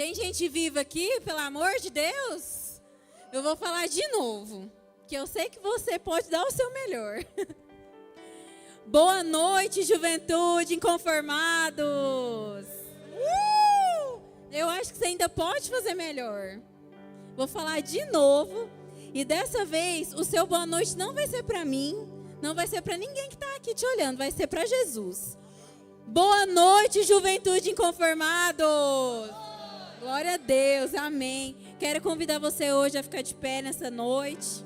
Tem gente viva aqui, pelo amor de Deus? Eu vou falar de novo, que eu sei que você pode dar o seu melhor. Boa noite, juventude, inconformados. Eu acho que você ainda pode fazer melhor. Vou falar de novo. E dessa vez, o seu boa noite não vai ser para mim, não vai ser para ninguém que está aqui te olhando, vai ser para Jesus. Boa noite, juventude inconformados. Glória a Deus, amém. Quero convidar você hoje a ficar de pé nessa noite.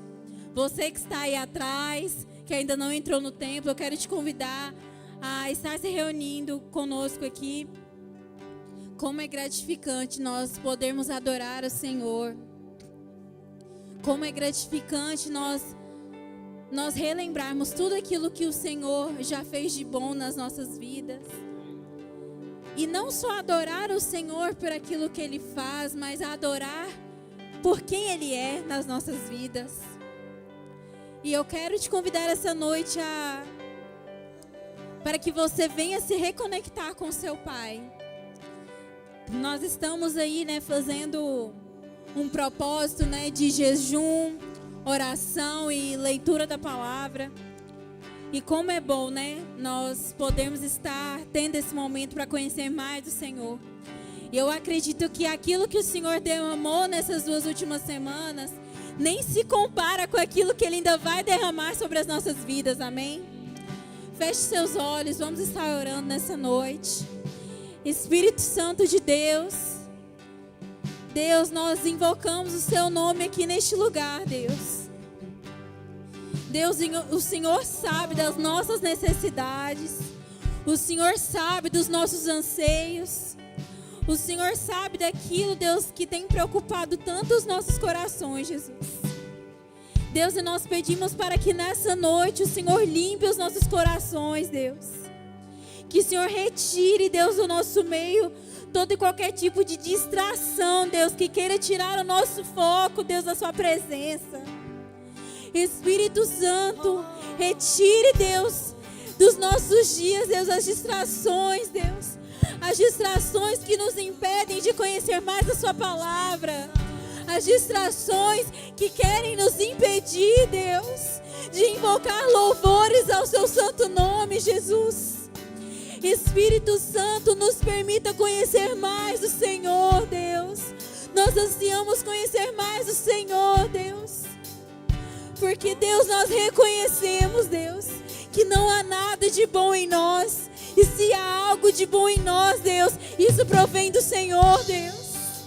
Você que está aí atrás, que ainda não entrou no templo, eu quero te convidar a estar se reunindo conosco aqui. Como é gratificante nós podermos adorar o Senhor. Como é gratificante nós relembrarmos tudo aquilo que o Senhor já fez de bom nas nossas vidas. E não só adorar o Senhor por aquilo que Ele faz, mas adorar por quem Ele é nas nossas vidas. E eu quero te convidar essa noite para que você venha se reconectar com seu Pai. Nós estamos aí, fazendo um propósito, de jejum, oração e leitura da palavra. E como é bom, nós podemos estar tendo esse momento para conhecer mais do Senhor. E eu acredito que aquilo que o Senhor derramou nessas 2 últimas semanas nem se compara com aquilo que Ele ainda vai derramar sobre as nossas vidas, amém? Feche seus olhos, vamos estar orando nessa noite. Espírito Santo de Deus, nós invocamos o Seu nome aqui neste lugar, Deus. Deus, o Senhor sabe das nossas necessidades, o Senhor sabe dos nossos anseios, o Senhor sabe daquilo, Deus, que tem preocupado tanto os nossos corações, Jesus. Deus, e nós pedimos para que nessa noite o Senhor limpe os nossos corações, Deus. Que o Senhor retire, Deus, do nosso meio todo e qualquer tipo de distração, Deus, que queira tirar o nosso foco, Deus, da Sua presença. Espírito Santo, retire, Deus, dos nossos dias, Deus, as distrações, Deus. As distrações que nos impedem de conhecer mais a Sua palavra. As distrações que querem nos impedir, Deus, de invocar louvores ao Seu santo nome, Jesus. Espírito Santo, nos permita conhecer mais o Senhor, Deus. Nós ansiamos conhecer mais o Senhor, Deus. Porque, Deus, nós reconhecemos, Deus, que não há nada de bom em nós. E se há algo de bom em nós, Deus, isso provém do Senhor, Deus.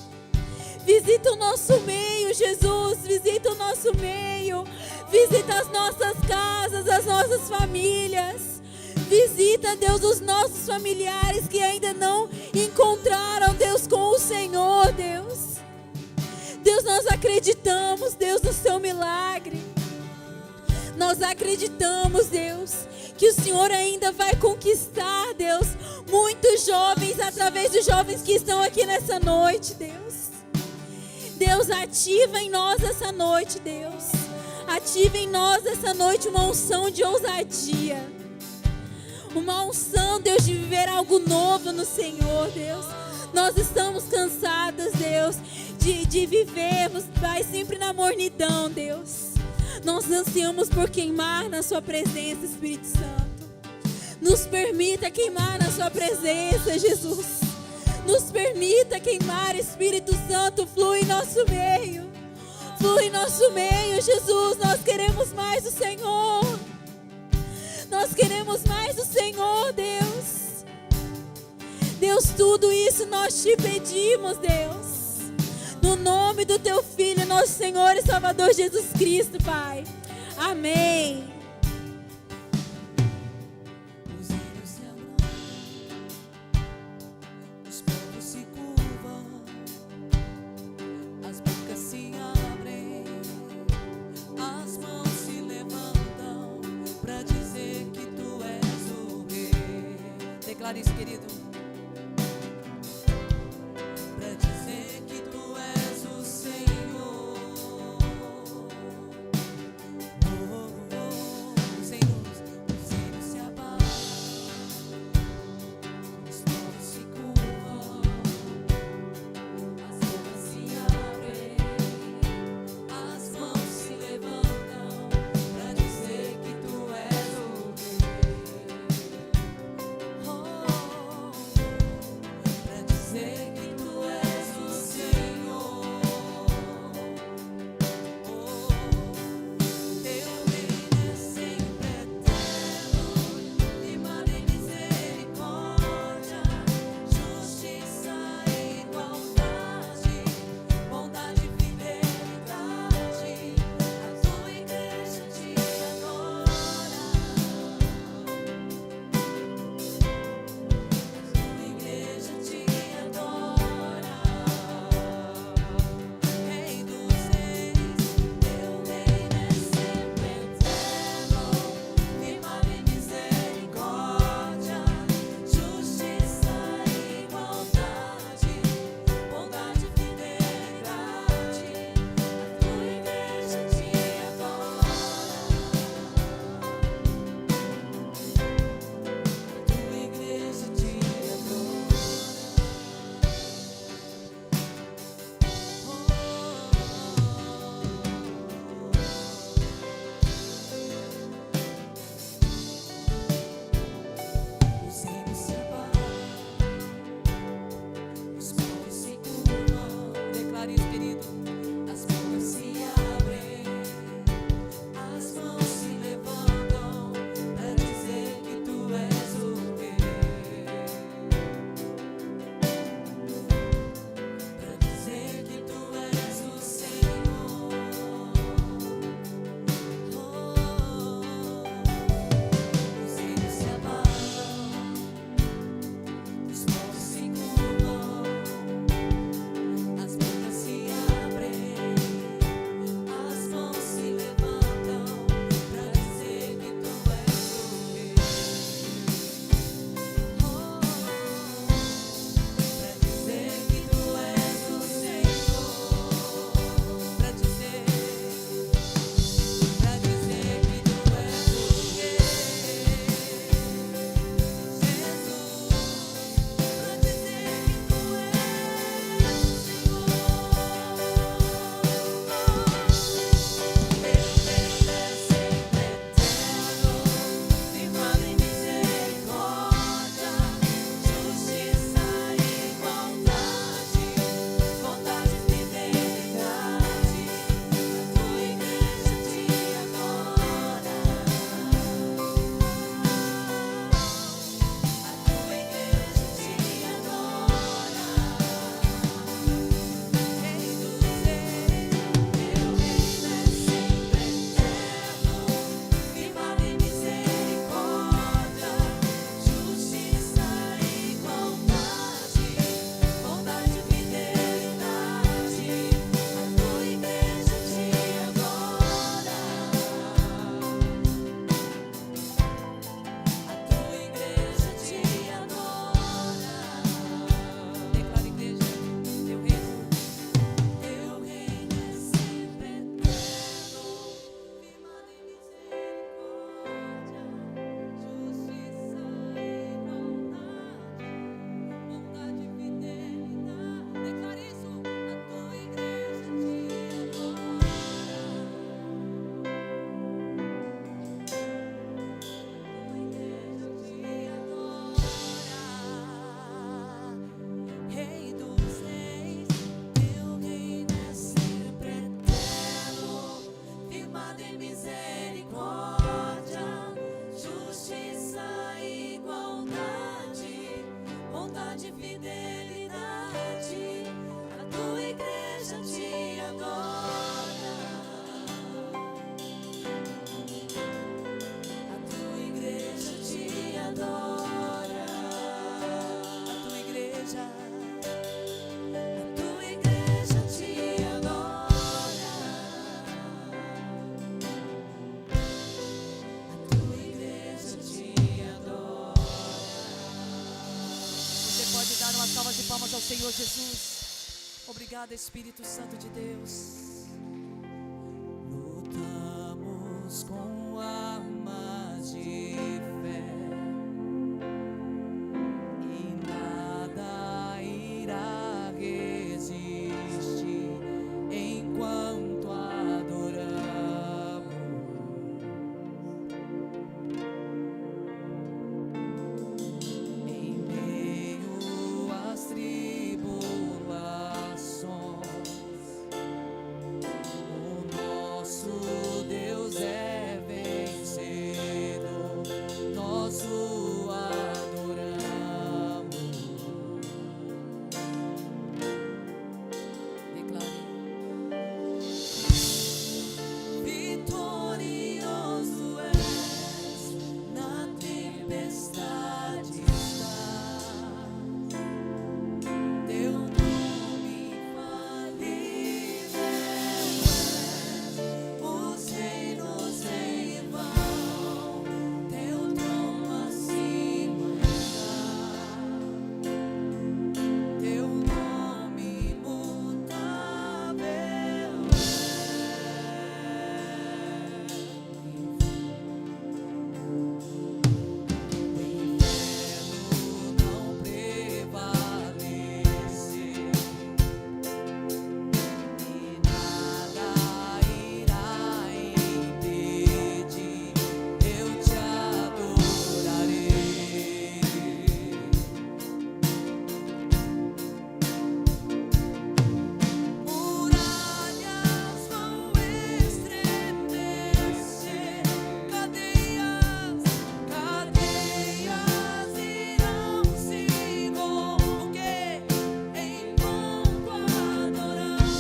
Visita o nosso meio, Jesus, visita o nosso meio. Visita as nossas casas, as nossas famílias. Visita, Deus, os nossos familiares que ainda não encontraram, Deus, com o Senhor, Deus. Deus, nós acreditamos, Deus, no Seu milagre. Nós acreditamos, Deus, que o Senhor ainda vai conquistar, Deus, muitos jovens através dos jovens que estão aqui nessa noite, Deus. Deus, ativa em nós essa noite, Deus. Ativa em nós essa noite uma unção de ousadia. Uma unção, Deus, de viver algo novo no Senhor, Deus. Nós estamos cansadas, Deus, de vivermos, Pai, sempre na mornidão, Deus. Nós ansiamos por queimar na Sua presença, Espírito Santo. Nos permita queimar na Sua presença, Jesus. Nos permita queimar, Espírito Santo, flui em nosso meio. Flui em nosso meio, Jesus. Nós queremos mais do Senhor. Nós queremos mais do Senhor, Deus. Deus, tudo isso nós te pedimos, Deus. No nome do Teu Filho, nosso Senhor e Salvador Jesus Cristo, Pai. Amém. Os rios se abrem, os povos se curvam, as bocas se abrem, as mãos se levantam para dizer que Tu és o Rei. Declare isso, querido. Para dizer que Tu és o Senhor. Os rios se abaixam, os povos se curvam, firmado em misericórdia, justiça e igualdade, bondade e fidelidade. A tua igreja te adora. A tua igreja te adora. A tua igreja te adora. A tua igreja te adora. Você pode dar uma salva de palmas ao Senhor Jesus. Obrigada, Espírito Santo de Deus. Lutamos com armas de fé e nada irá resistir enquanto adoramos. Em meio às tribulações, o nosso Deus é vencedor, nós o adoramos. Declare: vitorioso és, na tempestade estás, teu nome infalível és, os reinos em vão, teu trono acima está, teu nome imutável é. O inferno não prevalece e nada irá impedir, eu te adorarei. Muralhas vão estremecer, cadeias irão se romper, enquanto adoramos.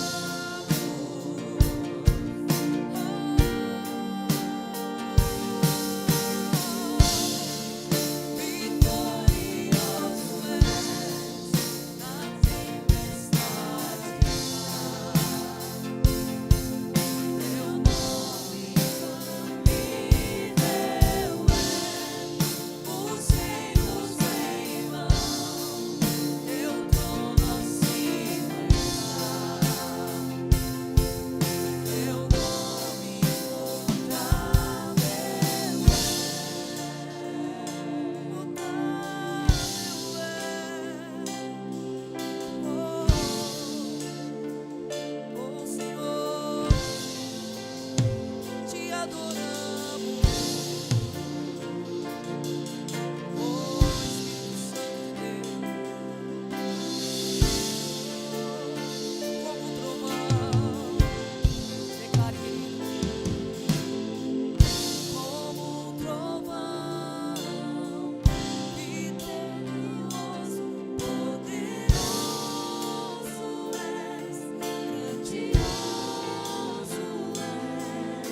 Vitorioso és, na tempestade teu nome infalível é, os reinos em vão, teu trono acima está, teu nome imutável Oh Senhor, te adoramos. Oh Espírito Santo de Deus, como um trovão, declare, querido, como um trovão, vitorioso, poderoso és, grandioso és.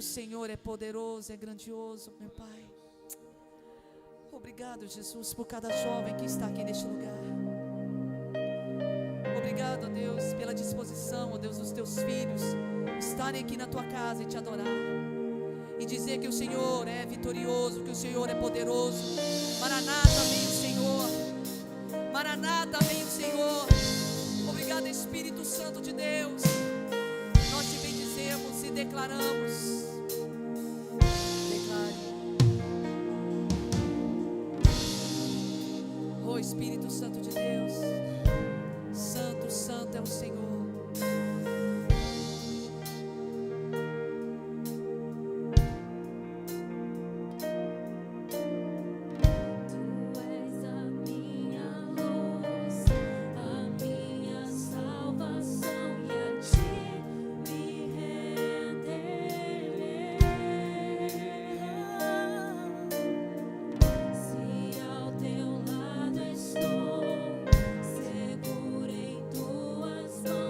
Senhor é poderoso, é grandioso, meu Pai. Obrigado, Jesus, por cada jovem que está aqui neste lugar. Obrigado, ó Deus, pela disposição, ó Deus, dos teus filhos estarem aqui na tua casa e te adorar, e dizer que o Senhor é vitorioso, que o Senhor é poderoso. Maranata, vem o Senhor. Maranata, vem o Senhor. Obrigado, Espírito Santo de Deus. Nós te bendizemos e declaramos. Oh Espírito Santo de Deus, Santo, Santo é o Senhor. Segura em tuas mãos.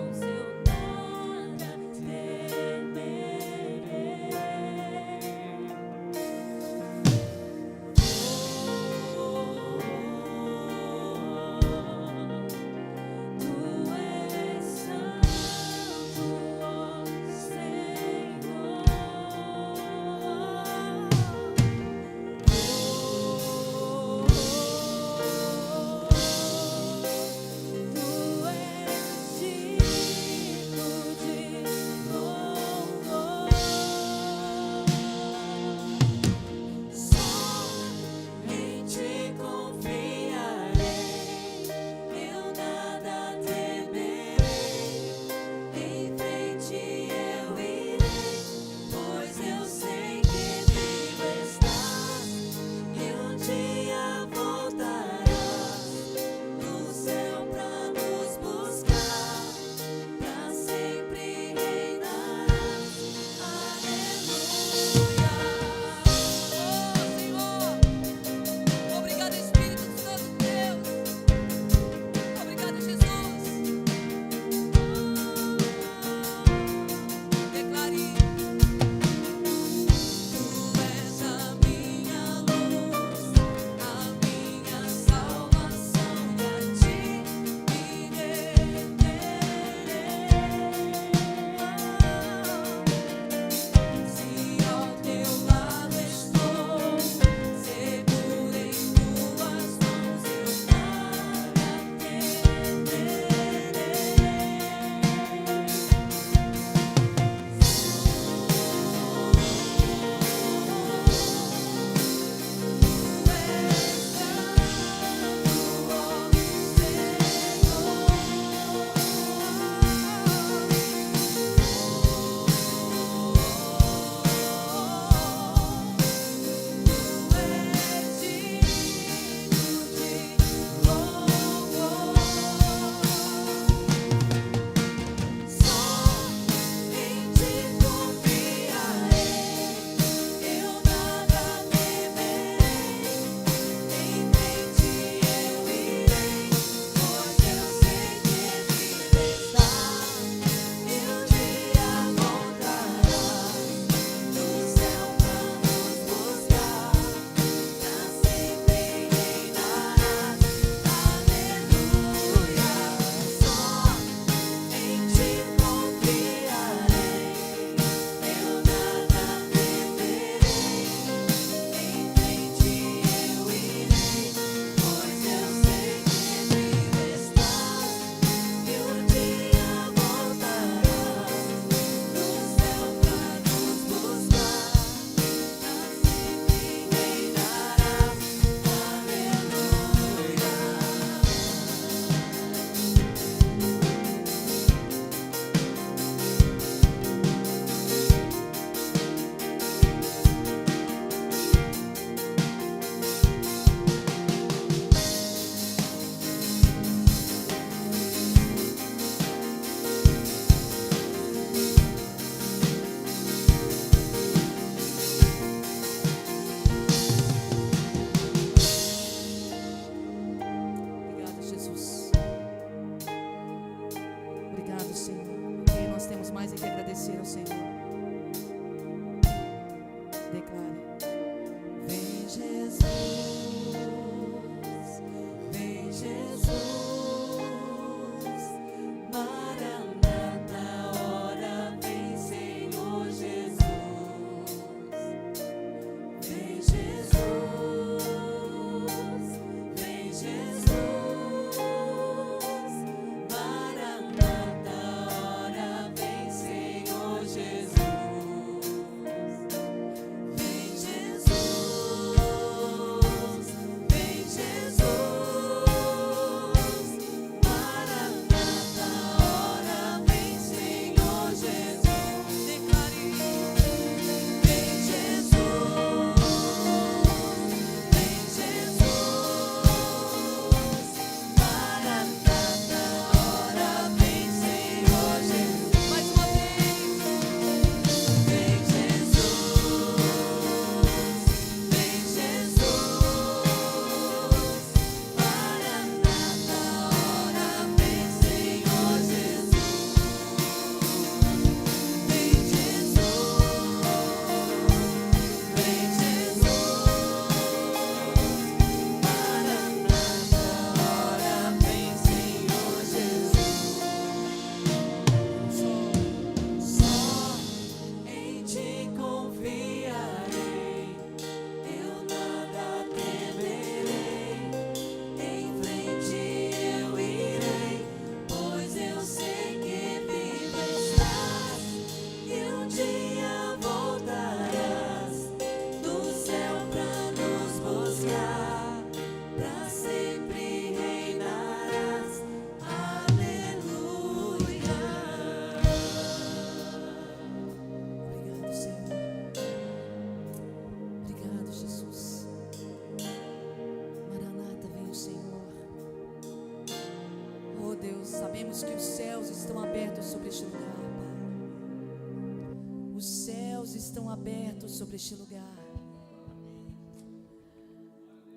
céus estão abertos sobre este lugar.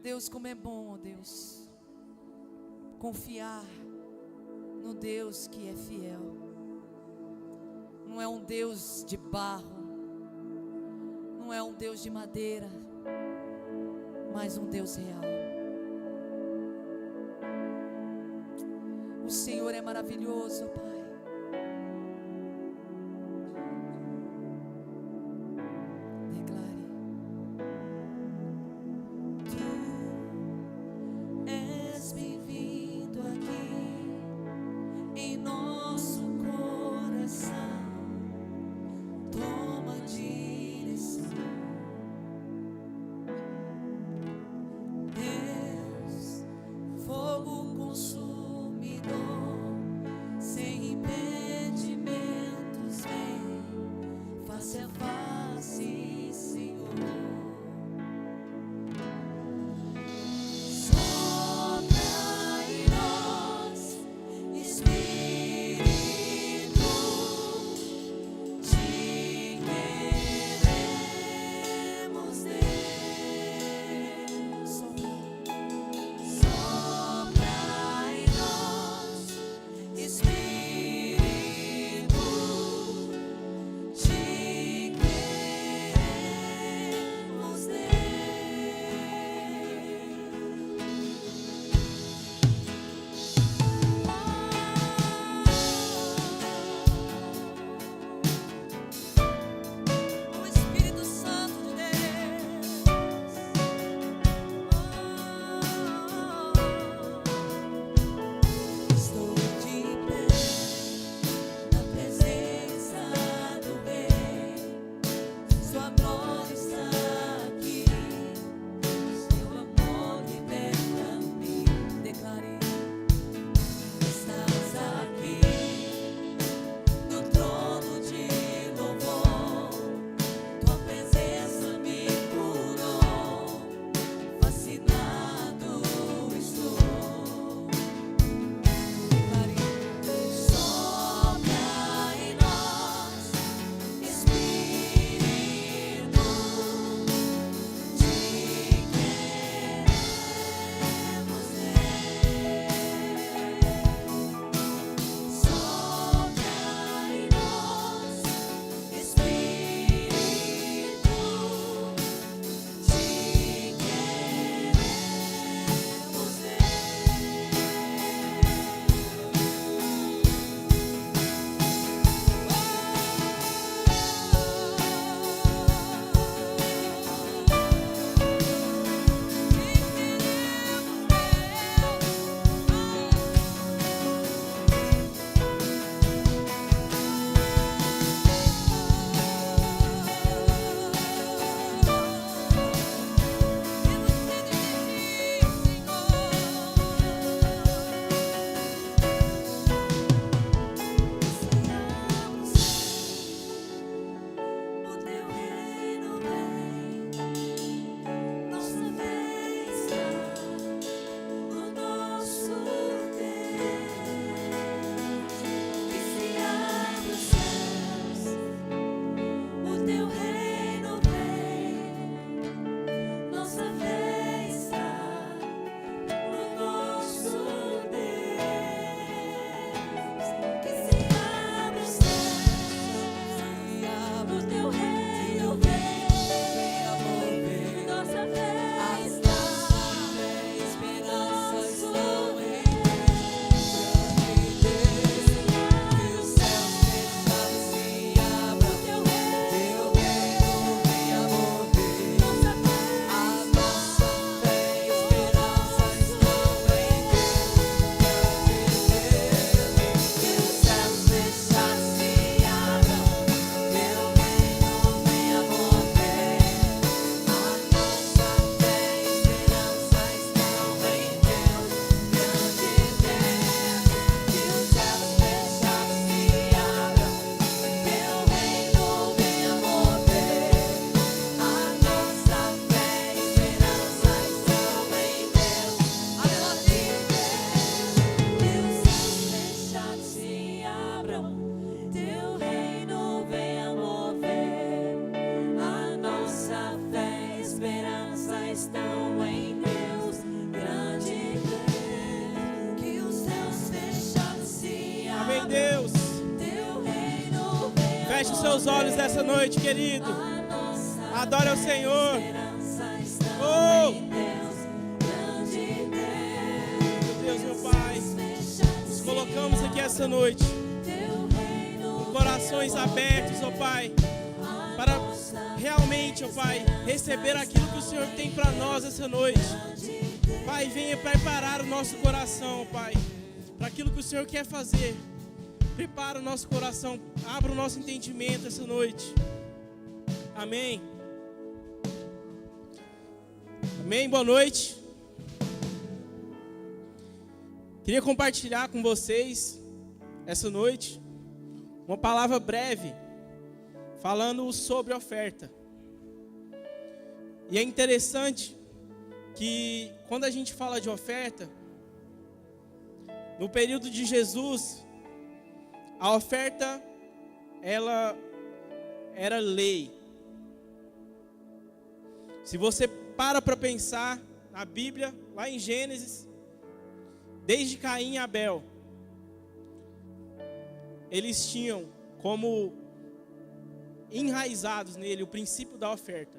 Deus, como é bom, ó Deus, confiar no Deus que é fiel. Não é um Deus de barro, não é um Deus de madeira, mas um Deus real. O Senhor é maravilhoso, Pai. Espírito, te seus olhos essa noite, querido. Adore ao Senhor. Oh! Meu Deus, meu Pai, nos colocamos aqui essa noite com corações abertos, ó Pai, para realmente, ó Pai, receber aquilo que o Senhor tem para nós essa noite. Pai, venha preparar o nosso coração, Pai, para aquilo que o Senhor quer fazer. Prepara o nosso coração, abra o nosso entendimento essa noite. Amém. Amém, boa noite. Queria compartilhar com vocês essa noite uma palavra breve falando sobre oferta. E é interessante que quando a gente fala de oferta, no período de Jesus, a oferta, ela era lei. Se você para pensar na Bíblia, lá em Gênesis, desde Caim e Abel, eles tinham como enraizados nele o princípio da oferta.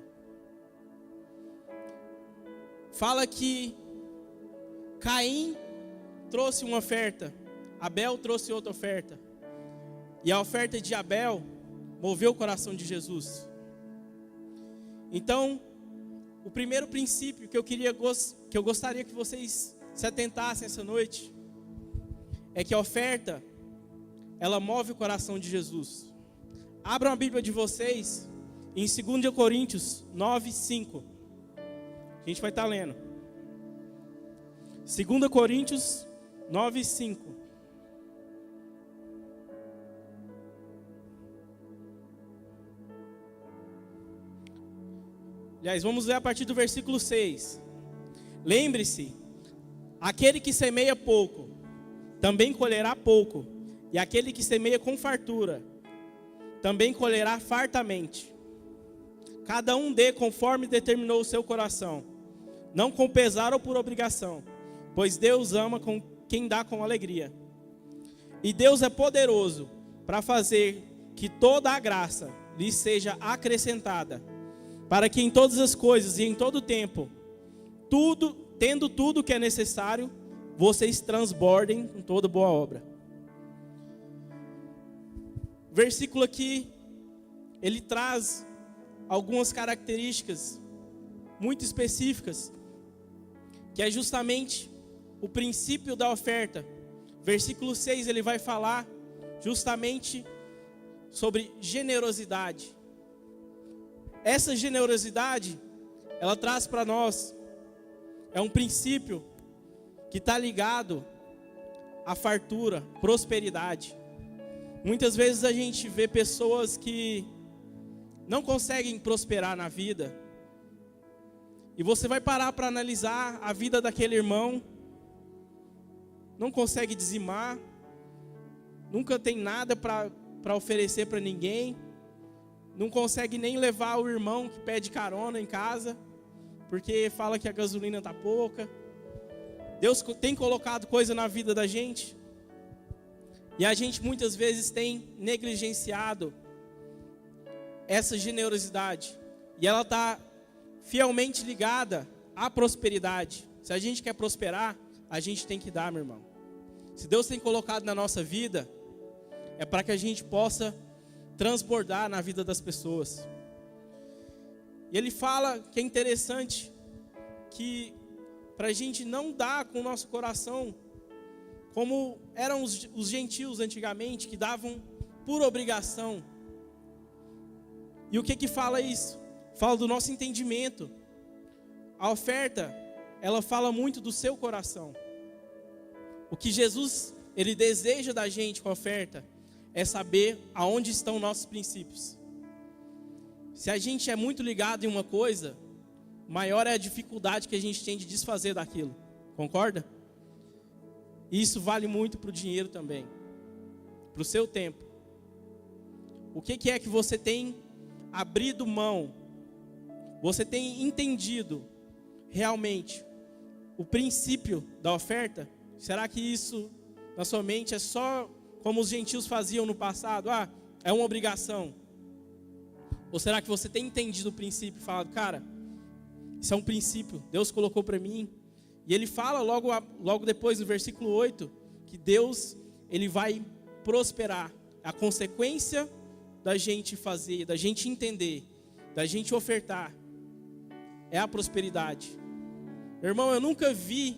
Fala que Caim trouxe uma oferta, Abel trouxe outra oferta. E a oferta de Abel moveu o coração de Jesus. Então, o primeiro princípio que eu gostaria que vocês se atentassem essa noite é que a oferta, ela move o coração de Jesus. Abram a Bíblia de vocês em 2 Coríntios 9:5. A gente vai estar lendo. 2 Coríntios 9:5. Aliás, vamos ler a partir do versículo 6. Lembre-se, aquele que semeia pouco, também colherá pouco. E aquele que semeia com fartura, também colherá fartamente. Cada um dê conforme determinou o seu coração, não com pesar ou por obrigação, pois Deus ama com quem dá com alegria. E Deus é poderoso para fazer que toda a graça lhe seja acrescentada, para que em todas as coisas e em todo tempo, tendo tudo o que é necessário, vocês transbordem com toda boa obra. O versículo aqui, ele traz algumas características muito específicas, que é justamente o princípio da oferta. Versículo 6, ele vai falar justamente sobre generosidade. Essa generosidade, ela traz para nós, é um princípio que está ligado à fartura, prosperidade. Muitas vezes a gente vê pessoas que não conseguem prosperar na vida, e você vai parar para analisar a vida daquele irmão, não consegue dizimar, nunca tem nada para oferecer para ninguém, não consegue nem levar o irmão que pede carona em casa, porque fala que a gasolina está pouca. Deus tem colocado coisa na vida da gente, e a gente muitas vezes tem negligenciado essa generosidade, e ela está fielmente ligada à prosperidade. Se a gente quer prosperar, a gente tem que dar, meu irmão. Se Deus tem colocado na nossa vida, é para que a gente possa transbordar na vida das pessoas. E ele fala que é interessante que para a gente não dar com o nosso coração como eram os gentios antigamente, que davam por obrigação. E o que fala isso? Fala do nosso entendimento. A oferta, ela fala muito do seu coração. O que Jesus, ele deseja da gente com a oferta é saber aonde estão nossos princípios. Se a gente é muito ligado em uma coisa, maior é a dificuldade que a gente tem de desfazer daquilo. Concorda? E isso vale muito para o dinheiro também, para o seu tempo. O que é que você tem abrido mão? Você tem entendido realmente o princípio da oferta? Será que isso na sua mente é só como os gentios faziam no passado? É uma obrigação. Ou será que você tem entendido o princípio e falado, cara, isso é um princípio, Deus colocou para mim. E ele fala logo depois, no versículo 8, que Deus, ele vai prosperar. A consequência da gente fazer, da gente entender, da gente ofertar, é a prosperidade. Meu irmão, eu nunca vi.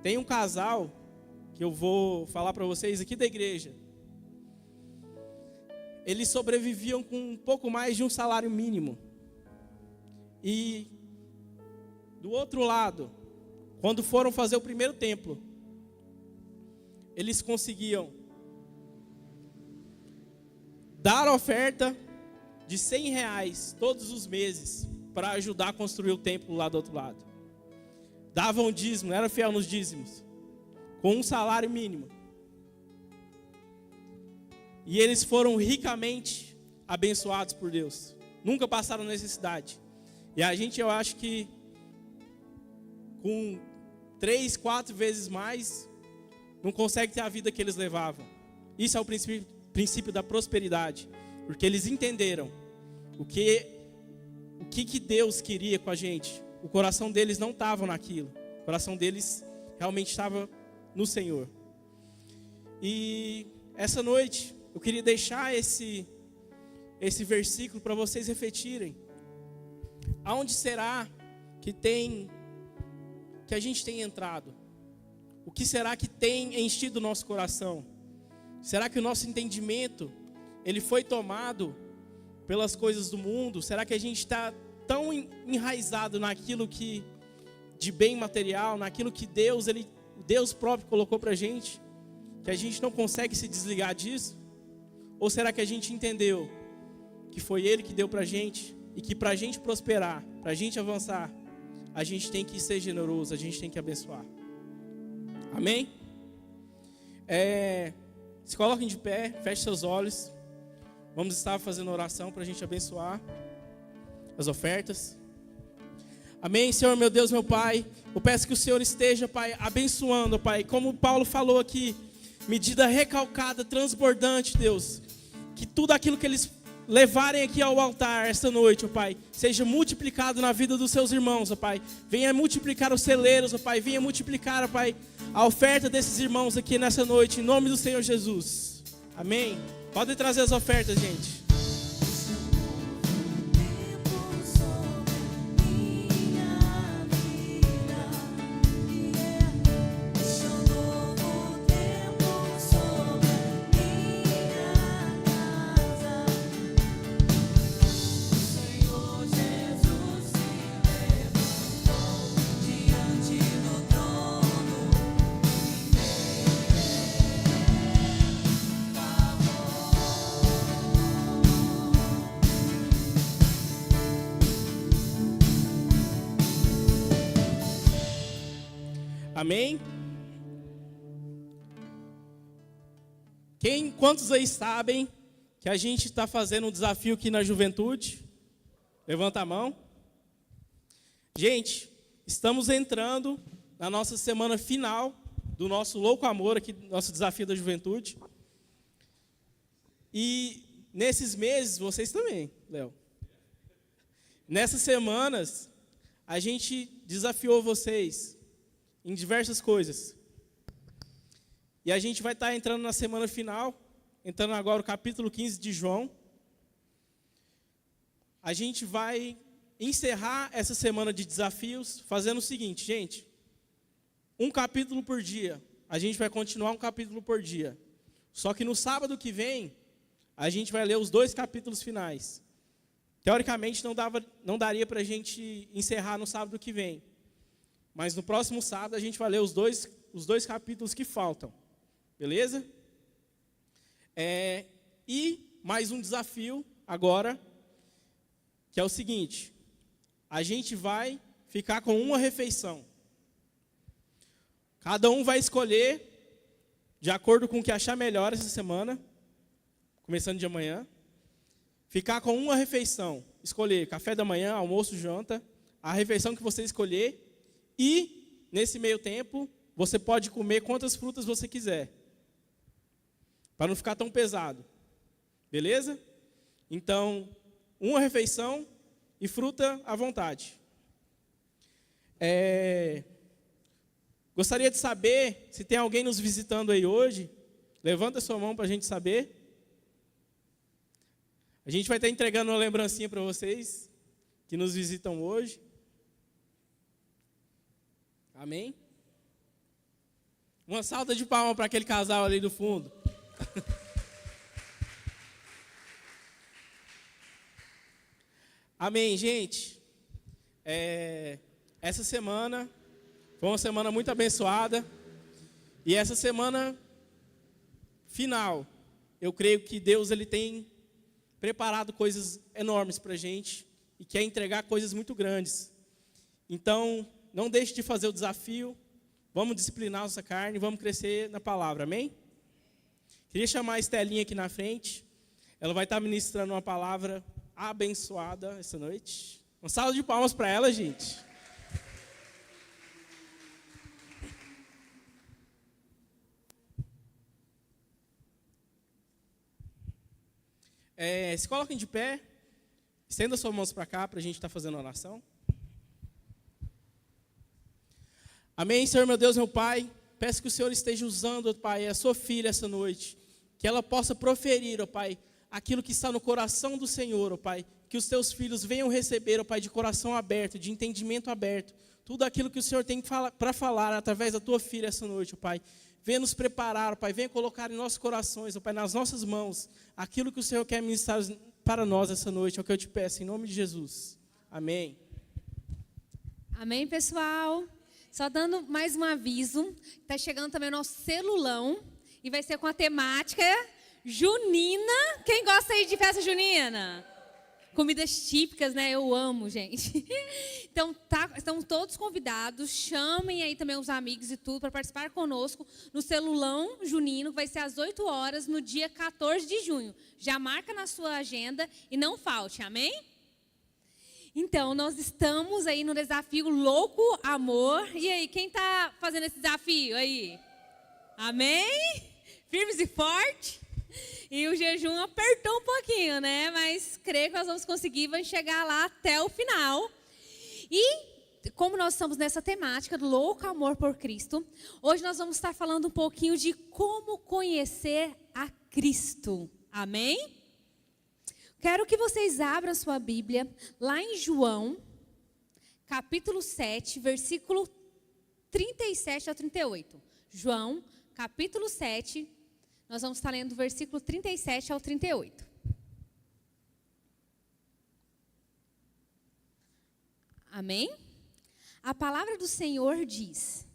Tem um casal que eu vou falar para vocês aqui da igreja. Eles sobreviviam com um pouco mais de um salário mínimo. E do outro lado, quando foram fazer o primeiro templo, eles conseguiam dar a oferta de R$100 todos os meses para ajudar a construir o templo lá do outro lado. Davam dízimo, eram fiel nos dízimos, com um salário mínimo. E eles foram ricamente abençoados por Deus. Nunca passaram necessidade. E a gente, eu acho que com 3, 4 vezes mais, não consegue ter a vida que eles levavam. Isso é o princípio da prosperidade. Porque eles entenderam o que Deus queria com a gente. O coração deles não estava naquilo. O coração deles realmente estava no Senhor. E essa noite, eu queria deixar esse versículo para vocês refletirem. Aonde será que a gente tem entrado? O que será que tem enchido o nosso coração? Será que o nosso entendimento, ele foi tomado pelas coisas do mundo? Será que a gente está tão enraizado naquilo que de bem material, naquilo que Deus próprio colocou para a gente, que a gente não consegue se desligar disso? Ou será que a gente entendeu que foi Ele que deu para a gente e que para a gente prosperar, para a gente avançar, a gente tem que ser generoso, a gente tem que abençoar? Amém? Se coloquem de pé, fechem seus olhos. Vamos estar fazendo oração para a gente abençoar as ofertas. Amém, Senhor, meu Deus, meu Pai. Eu peço que o Senhor esteja, Pai, abençoando, Pai. Como Paulo falou aqui, medida recalcada, transbordante, Deus. Que tudo aquilo que eles levarem aqui ao altar esta noite, ó Pai, seja multiplicado na vida dos seus irmãos, ó Pai. Venha multiplicar os celeiros, ó Pai. Venha multiplicar, ó Pai, a oferta desses irmãos aqui nessa noite, em nome do Senhor Jesus. Amém. Podem trazer as ofertas, gente. Amém? Quantos aí sabem que a gente está fazendo um desafio aqui na juventude? Levanta a mão. Gente, estamos entrando na nossa semana final do nosso louco amor aqui, nosso desafio da juventude. E nesses meses, vocês também, Léo. Nessas semanas, a gente desafiou vocês em diversas coisas. E a gente vai estar entrando na semana final, entrando agora no capítulo 15 de João. A gente vai encerrar essa semana de desafios fazendo o seguinte, gente. Um capítulo por dia. A gente vai continuar um capítulo por dia. Só que no sábado que vem, a gente vai ler os 2 capítulos finais. Teoricamente, não daria para a gente encerrar no sábado que vem. Mas no próximo sábado a gente vai ler os dois capítulos que faltam. Beleza? E mais um desafio agora, que é o seguinte. A gente vai ficar com uma refeição. Cada um vai escolher, de acordo com o que achar melhor essa semana, começando de amanhã, ficar com uma refeição. Escolher café da manhã, almoço, janta, a refeição que você escolher. E, nesse meio tempo, você pode comer quantas frutas você quiser. Para não ficar tão pesado. Beleza? Então, uma refeição e fruta à vontade. Gostaria de saber se tem alguém nos visitando aí hoje. Levanta sua mão para a gente saber. A gente vai estar entregando uma lembrancinha para vocês que nos visitam hoje. Amém? Uma salva de palmas para aquele casal ali do fundo. Amém, gente. Essa semana foi uma semana muito abençoada. E essa semana final, eu creio que Deus ele tem preparado coisas enormes para a gente e quer entregar coisas muito grandes. Então, não deixe de fazer o desafio. Vamos disciplinar nossa carne, vamos crescer na palavra, amém? Queria chamar a Estelinha aqui na frente. Ela vai estar ministrando uma palavra abençoada essa noite. Uma salva de palmas para ela, gente. Se coloquem de pé. Estenda suas mãos para cá para a gente estar fazendo a oração. Amém, Senhor, meu Deus, meu Pai. Peço que o Senhor esteja usando, ó Pai, a sua filha essa noite. Que ela possa proferir, ó Pai, aquilo que está no coração do Senhor, ó Pai. Que os teus filhos venham receber, ó Pai, de coração aberto, de entendimento aberto. Tudo aquilo que o Senhor tem para falar através da tua filha essa noite, ó Pai. Venha nos preparar, ó Pai. Venha colocar em nossos corações, ó Pai, nas nossas mãos, aquilo que o Senhor quer ministrar para nós essa noite. É o que eu te peço, em nome de Jesus. Amém. Amém, pessoal. Só dando mais um aviso, está chegando também o nosso celulão, e vai ser com a temática junina. Quem gosta aí de festa junina? Comidas típicas, né? Eu amo, gente. Então, estão todos convidados, chamem aí também os amigos e tudo para participar conosco no celulão junino, que vai ser às 8 horas, no dia 14 de junho. Já marca na sua agenda e não falte, amém? Então, nós estamos aí no desafio Louco Amor. E aí, quem está fazendo esse desafio aí? Amém? Firmes e fortes. E o jejum apertou um pouquinho, né? Mas creio que nós vamos conseguir, vamos chegar lá até o final. E como nós estamos nessa temática do Louco Amor por Cristo, hoje nós vamos estar falando um pouquinho de como conhecer a Cristo. Amém? Quero que vocês abram sua Bíblia lá em João, capítulo 7, versículo 37 ao 38. João, capítulo 7, nós vamos estar lendo do versículo 37 ao 38. Amém? A palavra do Senhor diz: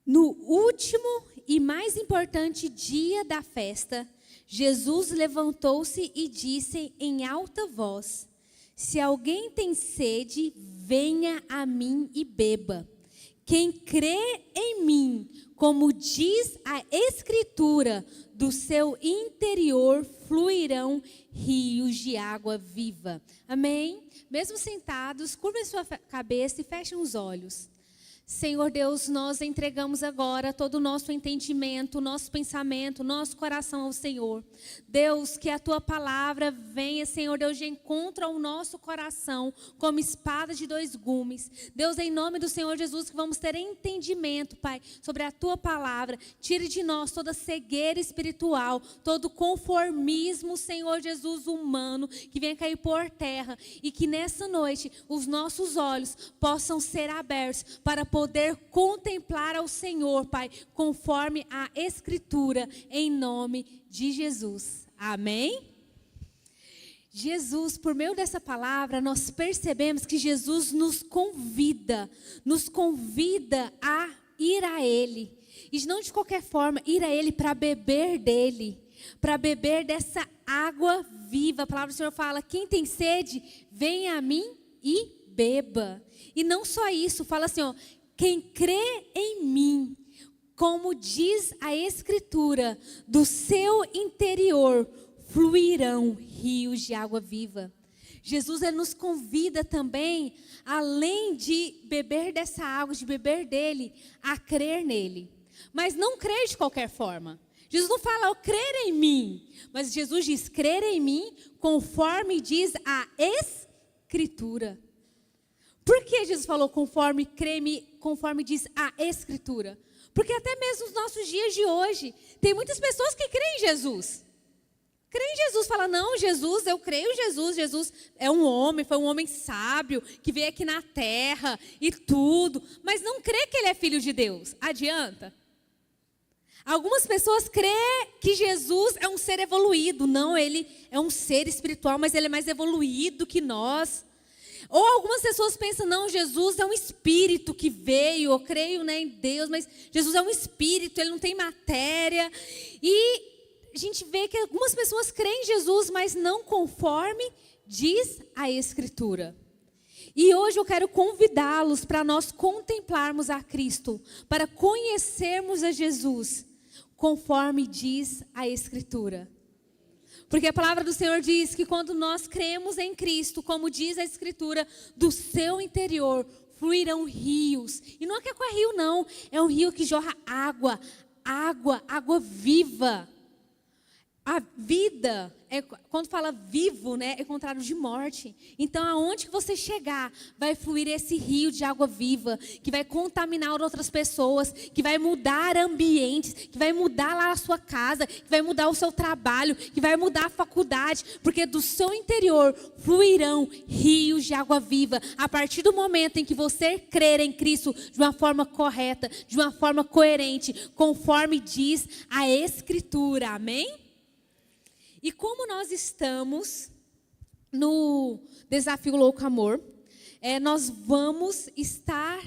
no último e mais importante dia da festa, Jesus levantou-se e disse em alta voz: se alguém tem sede, venha a mim e beba. Quem crê em mim, como diz a Escritura, do seu interior fluirão rios de água viva. Amém? Mesmo sentados, curvem sua cabeça e fechem os olhos. Senhor Deus, nós entregamos agora todo o nosso entendimento, nosso pensamento, nosso coração ao Senhor. Deus, que a Tua palavra venha, Senhor Deus, de encontro ao nosso coração, como espada de dois gumes. Deus, em nome do Senhor Jesus, que vamos ter entendimento, Pai, sobre a Tua palavra. Tire de nós toda cegueira espiritual, todo conformismo, Senhor Jesus, humano, que venha cair por terra. E que nessa noite os nossos olhos possam ser abertos para poder contemplar ao Senhor, Pai, conforme a Escritura, em nome de Jesus. Amém? Jesus, por meio dessa palavra, nós percebemos que Jesus nos convida a ir a Ele. E não de qualquer forma, ir a Ele para beber dEle, para beber dessa água viva. A palavra do Senhor fala: quem tem sede, venha a mim e beba. E não só isso, fala assim, ó: quem crê em mim, como diz a Escritura, do seu interior fluirão rios de água viva. Jesus, ele nos convida também, além de beber dessa água, de beber dele, a crer nele. Mas não crer de qualquer forma. Jesus não fala, crer em mim. Mas Jesus diz, crer em mim conforme diz a Escritura. Por que Jesus falou conforme creme, conforme diz a Escritura? Porque até mesmo nos nossos dias de hoje, tem muitas pessoas que creem em Jesus. Creem em Jesus, fala, não, Jesus, eu creio em Jesus. Jesus é um homem, foi um homem sábio, que veio aqui na terra e tudo. Mas não crê que ele é filho de Deus. Adianta? Algumas pessoas creem que Jesus é um ser evoluído. Não, ele é um ser espiritual, mas ele é mais evoluído que nós. Ou algumas pessoas pensam, não, Jesus é um espírito que veio, eu creio, né, em Deus, mas Jesus é um espírito, ele não tem matéria. E a gente vê que algumas pessoas creem em Jesus, mas não conforme diz a Escritura. E hoje eu quero convidá-los para nós contemplarmos a Cristo, para conhecermos a Jesus, conforme diz a Escritura. Porque a palavra do Senhor diz que quando nós cremos em Cristo, como diz a Escritura, do seu interior fluirão rios. E não é que é rio não, é um rio que jorra água viva. A vida, quando fala vivo, né, é contrário de morte. Então, aonde que você chegar, vai fluir esse rio de água viva, que vai contaminar outras pessoas, que vai mudar ambientes, que vai mudar lá a sua casa, que vai mudar o seu trabalho, que vai mudar a faculdade, porque do seu interior fluirão rios de água viva. A partir do momento em que você crer em Cristo de uma forma correta, de uma forma coerente, conforme diz a Escritura, amém? E como nós estamos no Desafio Louco Amor, nós vamos estar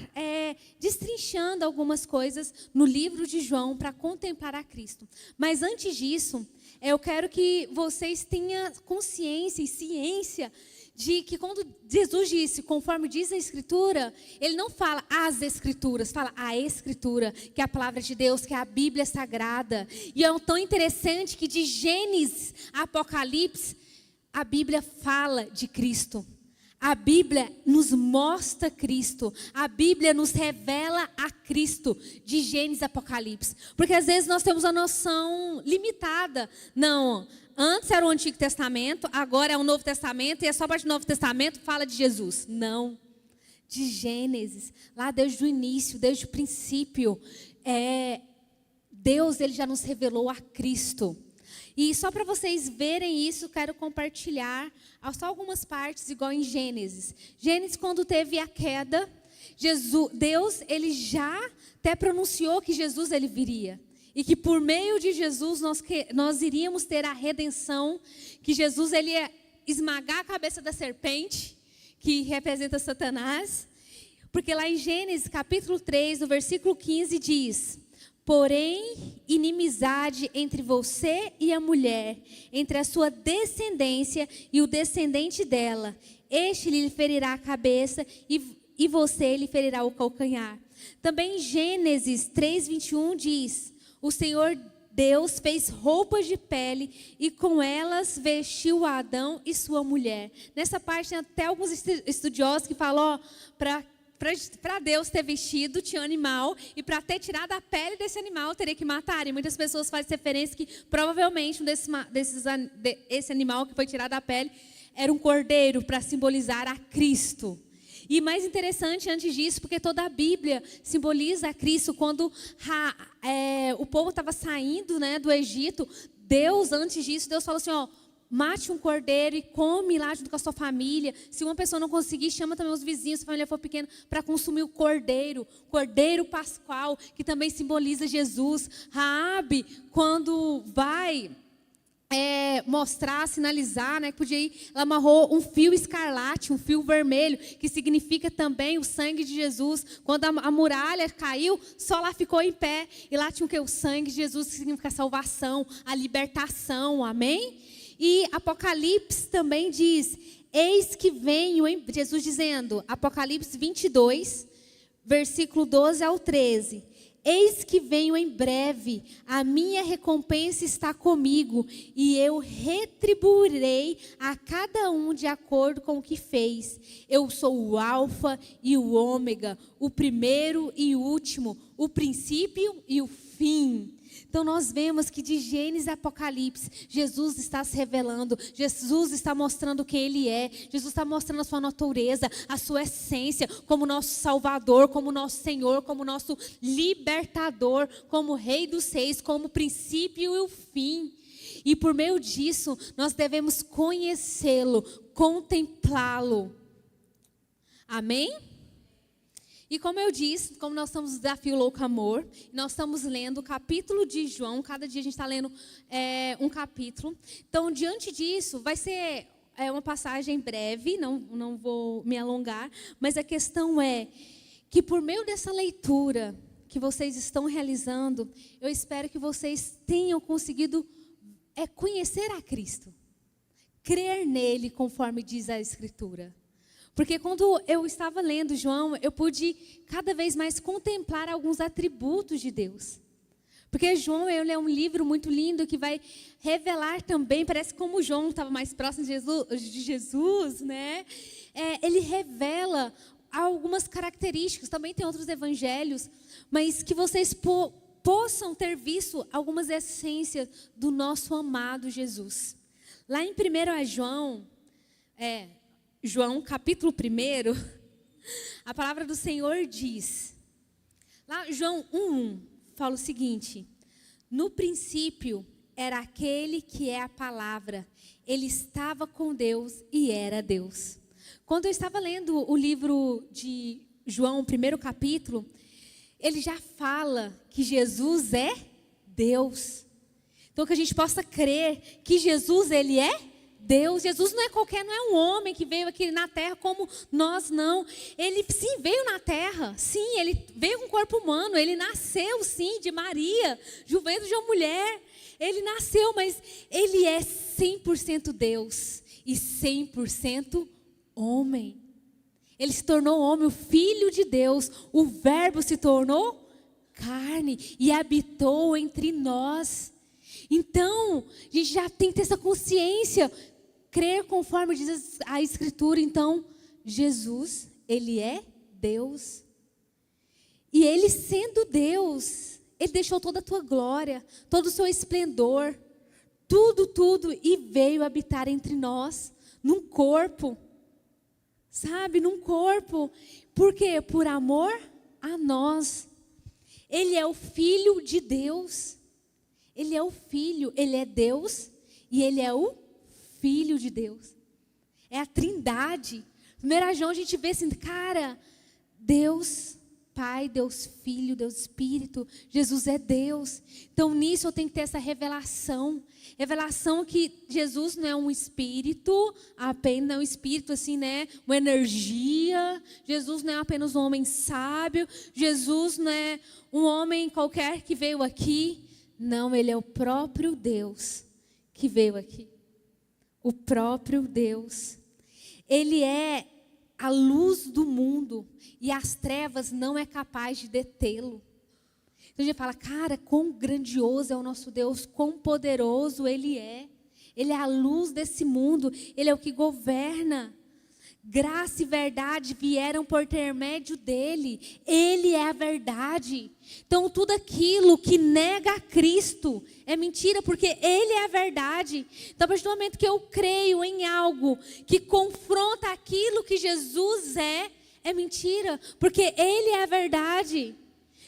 destrinchando algumas coisas no livro de João para contemplar a Cristo. Mas antes disso, eu quero que vocês tenham consciência e ciência de que quando Jesus disse, conforme diz a Escritura, ele não fala as Escrituras, fala a Escritura, que é a palavra de Deus, que é a Bíblia Sagrada. E é tão interessante que de Gênesis a Apocalipse, a Bíblia fala de Cristo. A Bíblia nos mostra Cristo. A Bíblia nos revela a Cristo, de Gênesis a Apocalipse. Porque às vezes nós temos a noção limitada. Não, antes era o Antigo Testamento, agora é o Novo Testamento, e é só a partir do Novo Testamento fala de Jesus. Não, de Gênesis, lá desde o início, desde o princípio, Deus ele já nos revelou a Cristo. E só para vocês verem isso, quero compartilhar só algumas partes, igual em Gênesis. Gênesis, quando teve a queda, Deus ele já até pronunciou que Jesus ele viria. E que por meio de Jesus nós iríamos ter a redenção, que Jesus ele ia esmagar a cabeça da serpente, que representa Satanás. Porque lá em Gênesis capítulo 3, no versículo 15 diz: porém, inimizade entre você e a mulher, entre a sua descendência e o descendente dela. Este lhe ferirá a cabeça e você lhe ferirá o calcanhar. Também em Gênesis 3:21 diz: o Senhor Deus fez roupas de pele e com elas vestiu Adão e sua mulher. Nessa parte tem até alguns estudiosos que falam, para Deus ter vestido, tinha um animal, e para ter tirado a pele desse animal, teria que matar. E muitas pessoas fazem referência que provavelmente esse animal que foi tirado da pele era um cordeiro para simbolizar a Cristo. E mais interessante antes disso, porque toda a Bíblia simboliza a Cristo. Quando o povo estava saindo, né, do Egito, Deus, antes disso, Deus falou assim, mate um cordeiro e come lá junto com a sua família. Se uma pessoa não conseguir, chama também os vizinhos, se a família for pequena, para consumir o cordeiro pascual, que também simboliza Jesus. Raabe, quando vai mostrar, sinalizar, né, que podia ir, ela amarrou um fio escarlate, um fio vermelho, que significa também o sangue de Jesus. Quando a muralha caiu, só lá ficou em pé, e lá tinha o que? O sangue de Jesus, que significa a salvação, a libertação, amém? E Apocalipse também diz, eis que venho, Jesus dizendo, Apocalipse 22, versículo 12 ao 13. Eis que venho em breve, a minha recompensa está comigo, e eu retribuirei a cada um de acordo com o que fez. Eu sou o Alfa e o Ômega, o primeiro e o último, o princípio e o fim. Então nós vemos que de Gênesis a Apocalipse, Jesus está se revelando, Jesus está mostrando quem Ele é, Jesus está mostrando a sua natureza, a sua essência, como nosso Salvador, como nosso Senhor, como nosso libertador, como Rei dos Reis, como o princípio e o fim. E por meio disso, nós devemos conhecê-lo, contemplá-lo. Amém? E como eu disse, como nós estamos no desafio Louco Amor, nós estamos lendo o capítulo de João, cada dia a gente está lendo um capítulo. Então, diante disso, vai ser uma passagem breve, não vou me alongar, mas a questão é que por meio dessa leitura que vocês estão realizando, eu espero que vocês tenham conseguido conhecer a Cristo, crer nele conforme diz a Escritura. Porque quando eu estava lendo João, eu pude cada vez mais contemplar alguns atributos de Deus. Porque João, ele é um livro muito lindo que vai revelar também, parece como João estava mais próximo de Jesus, né? Ele revela algumas características, também tem outros evangelhos, mas que vocês possam ter visto algumas essências do nosso amado Jesus. Lá em 1 João, capítulo 1, a palavra do Senhor diz, lá João 1:1, fala o seguinte: no princípio era aquele que é a palavra, ele estava com Deus e era Deus. Quando eu estava lendo o livro de João, o 1º capítulo, ele já fala que Jesus é Deus. Então que a gente possa crer que Jesus, ele é Deus. Jesus não é um homem que veio aqui na terra como nós, não. Ele sim veio na terra, sim, ele veio com corpo humano, ele nasceu sim de Maria, juventude de uma mulher. Ele nasceu, mas ele é 100% Deus e 100% homem. Ele se tornou homem, o Filho de Deus, o Verbo se tornou carne e habitou entre nós. Então, a gente já tem que ter essa consciência, crer conforme diz a Escritura. Então, Jesus, ele é Deus. E ele sendo Deus, ele deixou toda a tua glória, todo o seu esplendor, tudo, e veio habitar entre nós, num corpo. Sabe, num corpo. Por quê? Por amor a nós. Ele é o Filho de Deus. Ele é o Filho, ele é Deus e ele é o Filho de Deus. É a Trindade. 1 João a gente vê assim, cara, Deus Pai, Deus Filho, Deus Espírito, Jesus é Deus. Então nisso eu tenho que ter essa revelação. Revelação que Jesus não é um espírito, apenas um espírito assim, né? Uma energia. Jesus não é apenas um homem sábio. Jesus não é um homem qualquer que veio aqui. Não, ele é o próprio Deus que veio aqui. O próprio Deus. Ele é a luz do mundo e as trevas não é capaz de detê-lo. Então a gente fala, cara, quão grandioso é o nosso Deus, quão poderoso Ele é. Ele é a luz desse mundo, Ele é o que governa. Graça e verdade vieram por intermédio dEle. Ele é a verdade. Então tudo aquilo que nega a Cristo é mentira, porque Ele é a verdade. Então a partir do momento que eu creio em algo que confronta aquilo que Jesus é mentira, porque Ele é a verdade.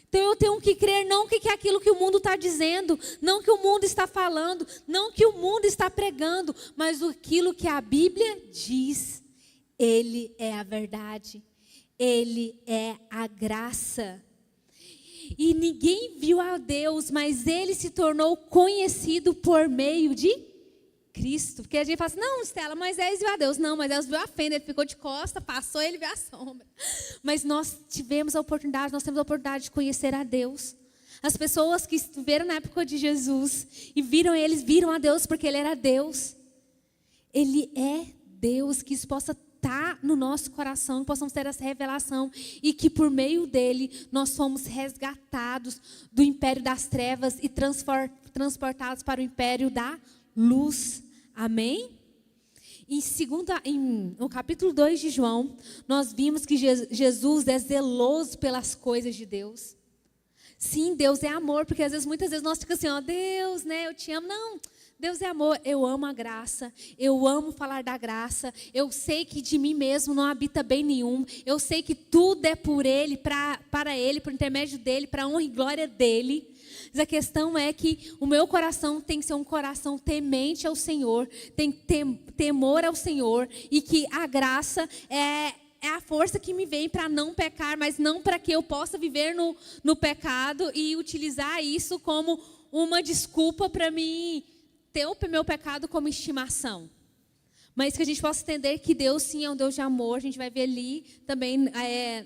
Então eu tenho que crer não que é aquilo que o mundo está dizendo, não que o mundo está falando, não que o mundo está pregando, mas aquilo que a Bíblia diz. Ele é a verdade, Ele é a graça. E ninguém viu a Deus, mas Ele se tornou conhecido por meio de Cristo. Porque a gente fala assim, não, Estela, Moisés viu a Deus. Não, Moisés viu a fenda, ele ficou de costa, passou, ele viu a sombra. Mas nós temos a oportunidade de conhecer a Deus. As pessoas que estiveram na época de Jesus e eles viram a Deus porque Ele era Deus. Ele é Deus, que isso possa estar no nosso coração, que possamos ter essa revelação e que por meio dele nós fomos resgatados do império das trevas e transportados para o império da luz. Amém? No capítulo 2 de João, nós vimos que Jesus é zeloso pelas coisas de Deus. Sim, Deus é amor, porque muitas vezes nós ficamos assim, ó, Deus, né, eu te amo. Não, Deus é amor, eu amo a graça, eu amo falar da graça, eu sei que de mim mesmo não habita bem nenhum, eu sei que tudo é por Ele, para Ele, por intermédio dEle, para a honra e glória dEle. Mas a questão é que o meu coração tem que ser um coração temente ao Senhor, tem temor ao Senhor, e que a graça é a força que me vem para não pecar, mas não para que eu possa viver no pecado e utilizar isso como uma desculpa para mim ter o meu pecado como estimação. Mas que a gente possa entender que Deus sim é um Deus de amor. A gente vai ver ali também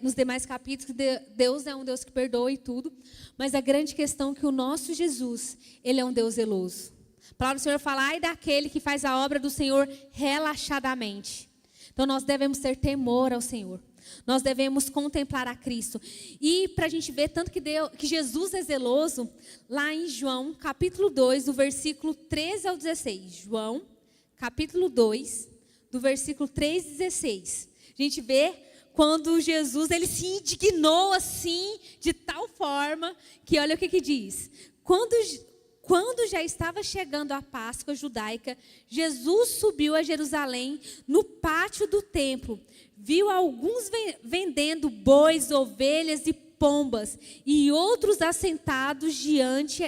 nos demais capítulos que Deus é um Deus que perdoa e tudo. Mas a grande questão é que o nosso Jesus, Ele é um Deus zeloso. A palavra do Senhor fala, ai daquele que faz a obra do Senhor relaxadamente. Então nós devemos ter temor ao Senhor. Nós devemos contemplar a Cristo. E para a gente ver tanto que Jesus é zeloso, lá em João, capítulo 2, do versículo 13 ao 16. João, capítulo 2, do versículo 13 e 16. A gente vê quando Jesus, ele se indignou assim, de tal forma, que olha o que diz. Quando já estava chegando a Páscoa judaica, Jesus subiu a Jerusalém, no pátio do templo. Viu alguns vendendo bois, ovelhas e pombas, e outros assentados diante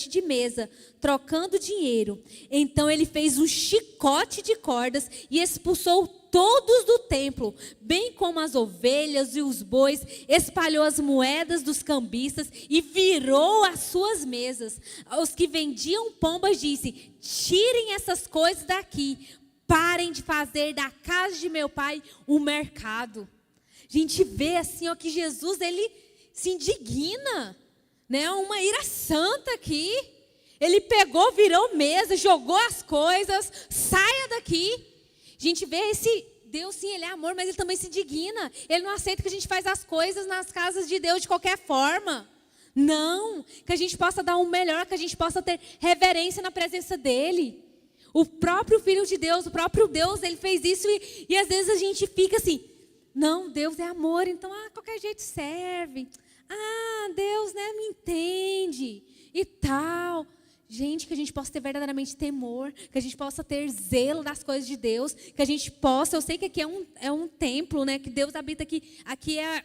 de mesa, trocando dinheiro. Então ele fez um chicote de cordas e expulsou todos do templo, bem como as ovelhas e os bois, espalhou as moedas dos cambistas e virou as suas mesas. Os que vendiam pombas disse: tirem essas coisas daqui, parem de fazer da casa de meu pai um mercado. A gente vê assim, ó, que Jesus, ele se indigna, né? Uma ira santa aqui. Ele pegou, virou mesa, jogou as coisas, saia daqui. A gente vê esse Deus, sim, Ele é amor, mas Ele também se indigna. Ele não aceita que a gente faz as coisas nas casas de Deus de qualquer forma. Não, que a gente possa dar o melhor, que a gente possa ter reverência na presença dEle. O próprio Filho de Deus, o próprio Deus, Ele fez isso e às vezes a gente fica assim, não, Deus é amor, então qualquer jeito serve. Deus, né, me entende e tal. Gente, que a gente possa ter verdadeiramente temor, que a gente possa ter zelo das coisas de Deus, que a gente possa, eu sei que aqui é um templo, né, que Deus habita aqui, aqui é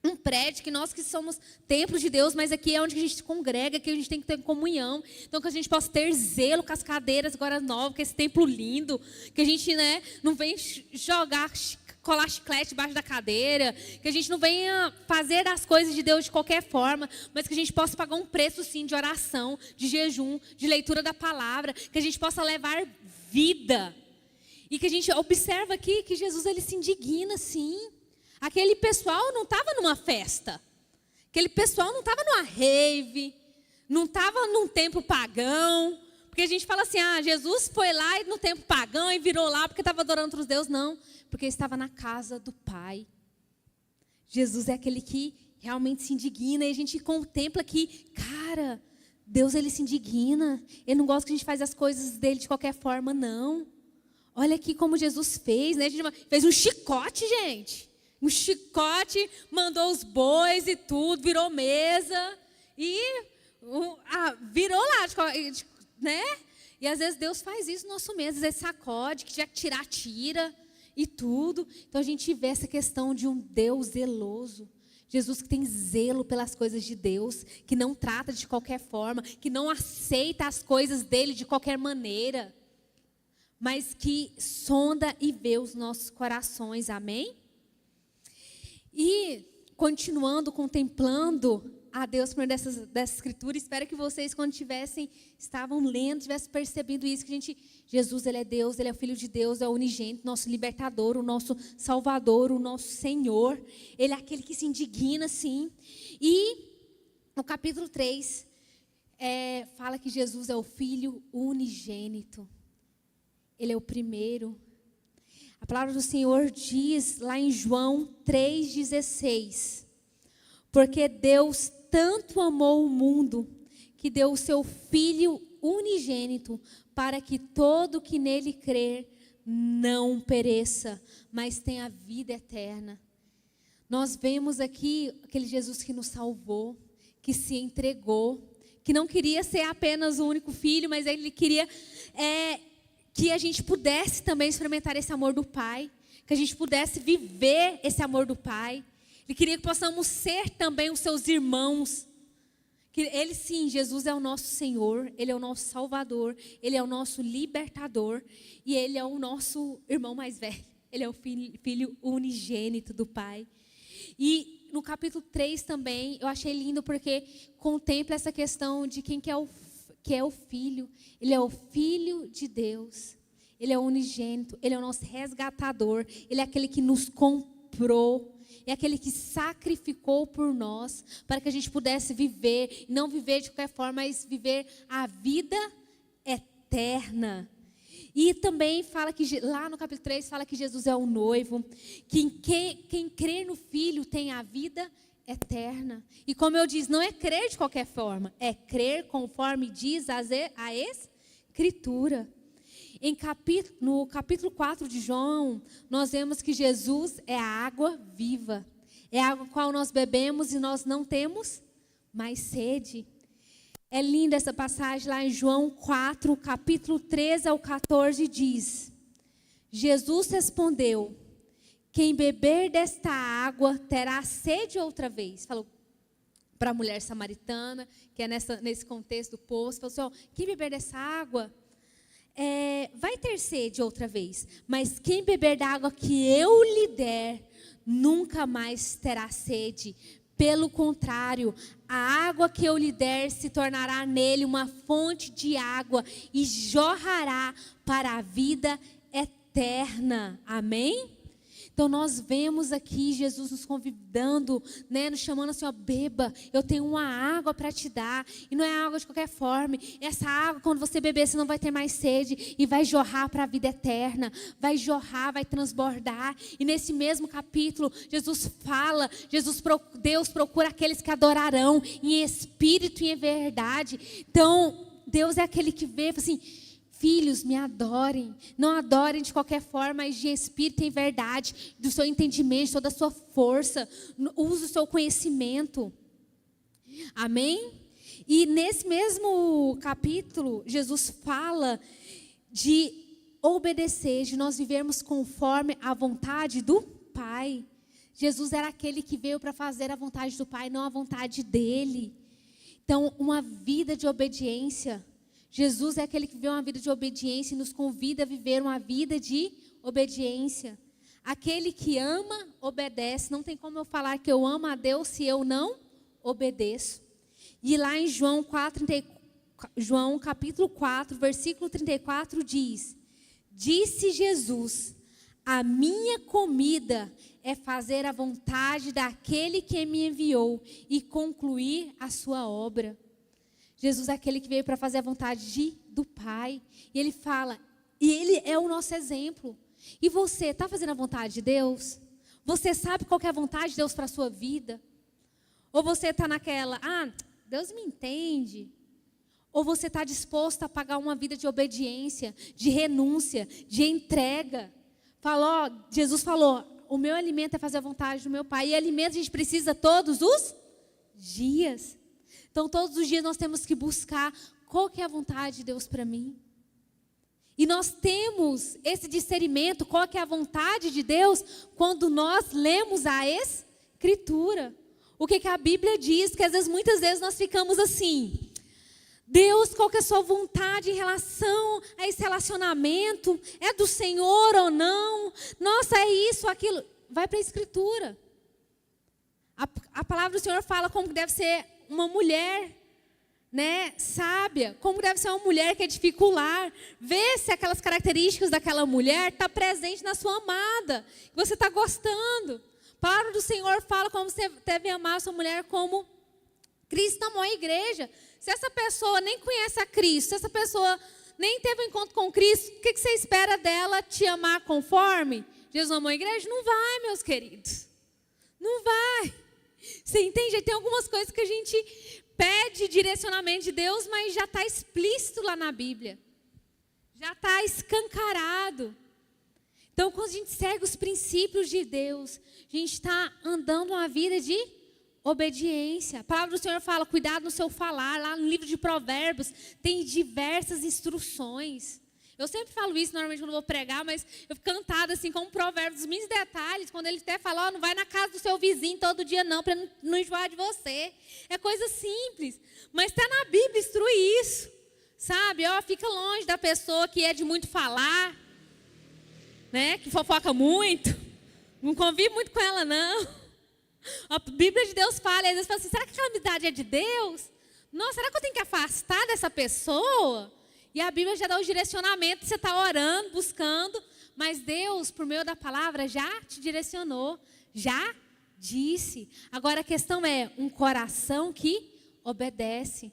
um prédio, que nós que somos templos de Deus, mas aqui é onde a gente se congrega, que a gente tem que ter comunhão, então que a gente possa ter zelo com as cadeiras agora novas, com esse templo lindo, que a gente, né, não vem colar chiclete debaixo da cadeira, que a gente não venha fazer as coisas de Deus de qualquer forma, mas que a gente possa pagar um preço sim de oração, de jejum, de leitura da palavra, que a gente possa levar vida. E que a gente observa aqui que Jesus, ele se indigna sim. Aquele pessoal não estava numa festa, aquele pessoal não estava numa rave, não estava num templo pagão, porque a gente fala assim, Jesus foi lá no templo pagão e virou lá porque estava adorando outros deuses. Não, porque estava na casa do Pai. Jesus é aquele que realmente se indigna e a gente contempla que, cara, Deus, ele se indigna. Ele não gosta que a gente faz as coisas dele de qualquer forma, não. Olha aqui como Jesus fez, né? A gente fez um chicote, gente. Um chicote, mandou os bois e tudo, virou mesa e virou lá, né? E às vezes Deus faz isso no nosso meio, às vezes sacode, que tiver que tirar, tira e tudo. Então a gente vê essa questão de um Deus zeloso. Jesus que tem zelo pelas coisas de Deus, que não trata de qualquer forma, que não aceita as coisas dele de qualquer maneira, mas que sonda e vê os nossos corações, amém? E continuando, contemplando a Deus por meio dessa escritura, espero que vocês, quando estavam lendo, tivessem percebido isso, que Jesus, ele é Deus, ele é o Filho de Deus, é o unigênito, nosso libertador, o nosso Salvador, o nosso Senhor. Ele é aquele que se indigna, sim. E no capítulo 3, fala que Jesus é o Filho unigênito. Ele é o primeiro. A palavra do Senhor diz lá em João 3,16, porque Deus tanto amou o mundo, que deu o seu Filho unigênito, para que todo que nele crer não pereça, mas tenha vida eterna. Nós vemos aqui aquele Jesus que nos salvou, que se entregou, que não queria ser apenas o único filho, mas ele queria que a gente pudesse também experimentar esse amor do Pai, que a gente pudesse viver esse amor do Pai. Ele queria que possamos ser também os seus irmãos. Que ele sim, Jesus é o nosso Senhor, Ele é o nosso Salvador, Ele é o nosso libertador e Ele é o nosso irmão mais velho. Ele é o filho unigênito do Pai. E no capítulo 3 também, eu achei lindo porque contempla essa questão de quem que é o Filho. Ele é o Filho de Deus. Ele é o unigênito, Ele é o nosso resgatador. Ele é aquele que nos comprou. É aquele que sacrificou por nós para que a gente pudesse viver, não viver de qualquer forma, mas viver a vida eterna. E também fala que, lá no capítulo 3, fala que Jesus é o noivo, que quem crê no Filho tem a vida eterna. E como eu disse, não é crer de qualquer forma, é crer conforme diz a Escritura. No capítulo 4 de João, nós vemos que Jesus é a água viva. É a água com a qual nós bebemos e nós não temos mais sede. É linda essa passagem lá em João 4, capítulo 13 ao 14, diz: Jesus respondeu: quem beber desta água terá sede outra vez. Falou para a mulher samaritana, que é nesse contexto do poço. Falou assim: quem beber dessa água vai ter sede outra vez. Mas quem beber da água que eu lhe der, nunca mais terá sede. Pelo contrário, a água que eu lhe der se tornará nele uma fonte de água e jorrará para a vida eterna. Amém? Então nós vemos aqui Jesus nos convidando, nos chamando assim, beba, eu tenho uma água para te dar. E não é água de qualquer forma. Essa água, quando você beber, você não vai ter mais sede e vai jorrar para a vida eterna. Vai jorrar, vai transbordar. E nesse mesmo capítulo, Jesus fala, Deus procura aqueles que adorarão em espírito e em verdade. Então, Deus é aquele que vê, assim, filhos, me adorem. Não adorem de qualquer forma, mas de espírito e em verdade, do seu entendimento, de toda a sua força. Use o seu conhecimento. Amém? E nesse mesmo capítulo, Jesus fala de obedecer, de nós vivermos conforme a vontade do Pai. Jesus era aquele que veio para fazer a vontade do Pai, não a vontade dele. Então, uma vida de obediência. Jesus é aquele que viveu uma vida de obediência e nos convida a viver uma vida de obediência. Aquele que ama, obedece. Não tem como eu falar que eu amo a Deus se eu não obedeço. E lá em João capítulo 4, versículo 34 diz: disse Jesus: a minha comida é fazer a vontade daquele que me enviou e concluir a sua obra. Jesus é aquele que veio para fazer a vontade do Pai. E Ele fala, e Ele é o nosso exemplo. E você está fazendo a vontade de Deus? Você sabe qual que é a vontade de Deus para a sua vida? Ou você está naquela, Deus me entende. Ou você está disposto a pagar uma vida de obediência, de renúncia, de entrega. Jesus falou, o meu alimento é fazer a vontade do meu Pai. E alimento a gente precisa todos os dias. Então, todos os dias nós temos que buscar qual que é a vontade de Deus para mim. E nós temos esse discernimento, qual que é a vontade de Deus, quando nós lemos a Escritura. O que a Bíblia diz, que muitas vezes nós ficamos assim, Deus, qual que é a sua vontade em relação a esse relacionamento? É do Senhor ou não? Nossa, é isso, aquilo. Vai para a Escritura. A palavra do Senhor fala como deve ser uma mulher, sábia, como deve ser uma mulher que edifica o lar. Vê se aquelas características daquela mulher estão presentes na sua amada, que você está gostando. A palavra do Senhor fala como você deve amar a sua mulher como Cristo amou a igreja. Se essa pessoa nem conhece a Cristo, se essa pessoa nem teve um encontro com Cristo, o que você espera dela te amar conforme Jesus amou a igreja? Não vai, meus queridos. Não vai. Você entende? Tem algumas coisas que a gente pede direcionamento de Deus, mas já está explícito lá na Bíblia. Já está escancarado. Então, quando a gente segue os princípios de Deus, a gente está andando uma vida de obediência. A palavra do Senhor fala, cuidado no seu falar. Lá no livro de Provérbios tem diversas instruções. Eu sempre falo isso normalmente quando vou pregar, mas eu fico cantada assim com um provérbio dos mínimos detalhes, quando ele até fala, ó, não vai na casa do seu vizinho todo dia não, para não enjoar de você. É coisa simples, mas está na Bíblia instruir isso, sabe? Ó, fica longe da pessoa que é de muito falar, né? Que fofoca muito, não convive muito com ela não. A Bíblia de Deus fala, e às vezes fala assim, será que aquela amizade é de Deus? Nossa, será que eu tenho que afastar dessa pessoa? E a Bíblia já dá o direcionamento, você está orando, buscando, mas Deus, por meio da palavra, já te direcionou, já disse. Agora a questão é um coração que obedece,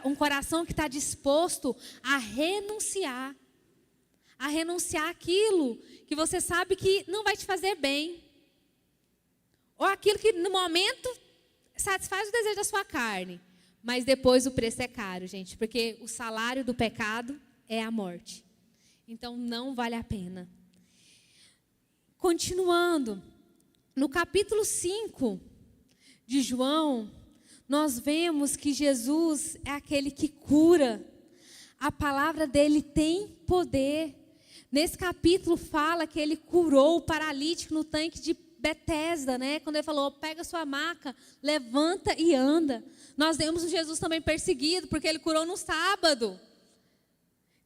um coração que está disposto a renunciar aquilo que você sabe que não vai te fazer bem, ou aquilo que no momento satisfaz o desejo da sua carne. Mas depois o preço é caro, gente, porque o salário do pecado é a morte. Então não vale a pena. Continuando, no capítulo 5 de João, nós vemos que Jesus é aquele que cura. A palavra dele tem poder. Nesse capítulo fala que ele curou o paralítico no tanque de Betesda, né? Quando ele falou, pega sua maca, levanta e anda. Nós vemos Jesus também perseguido, porque ele curou no sábado.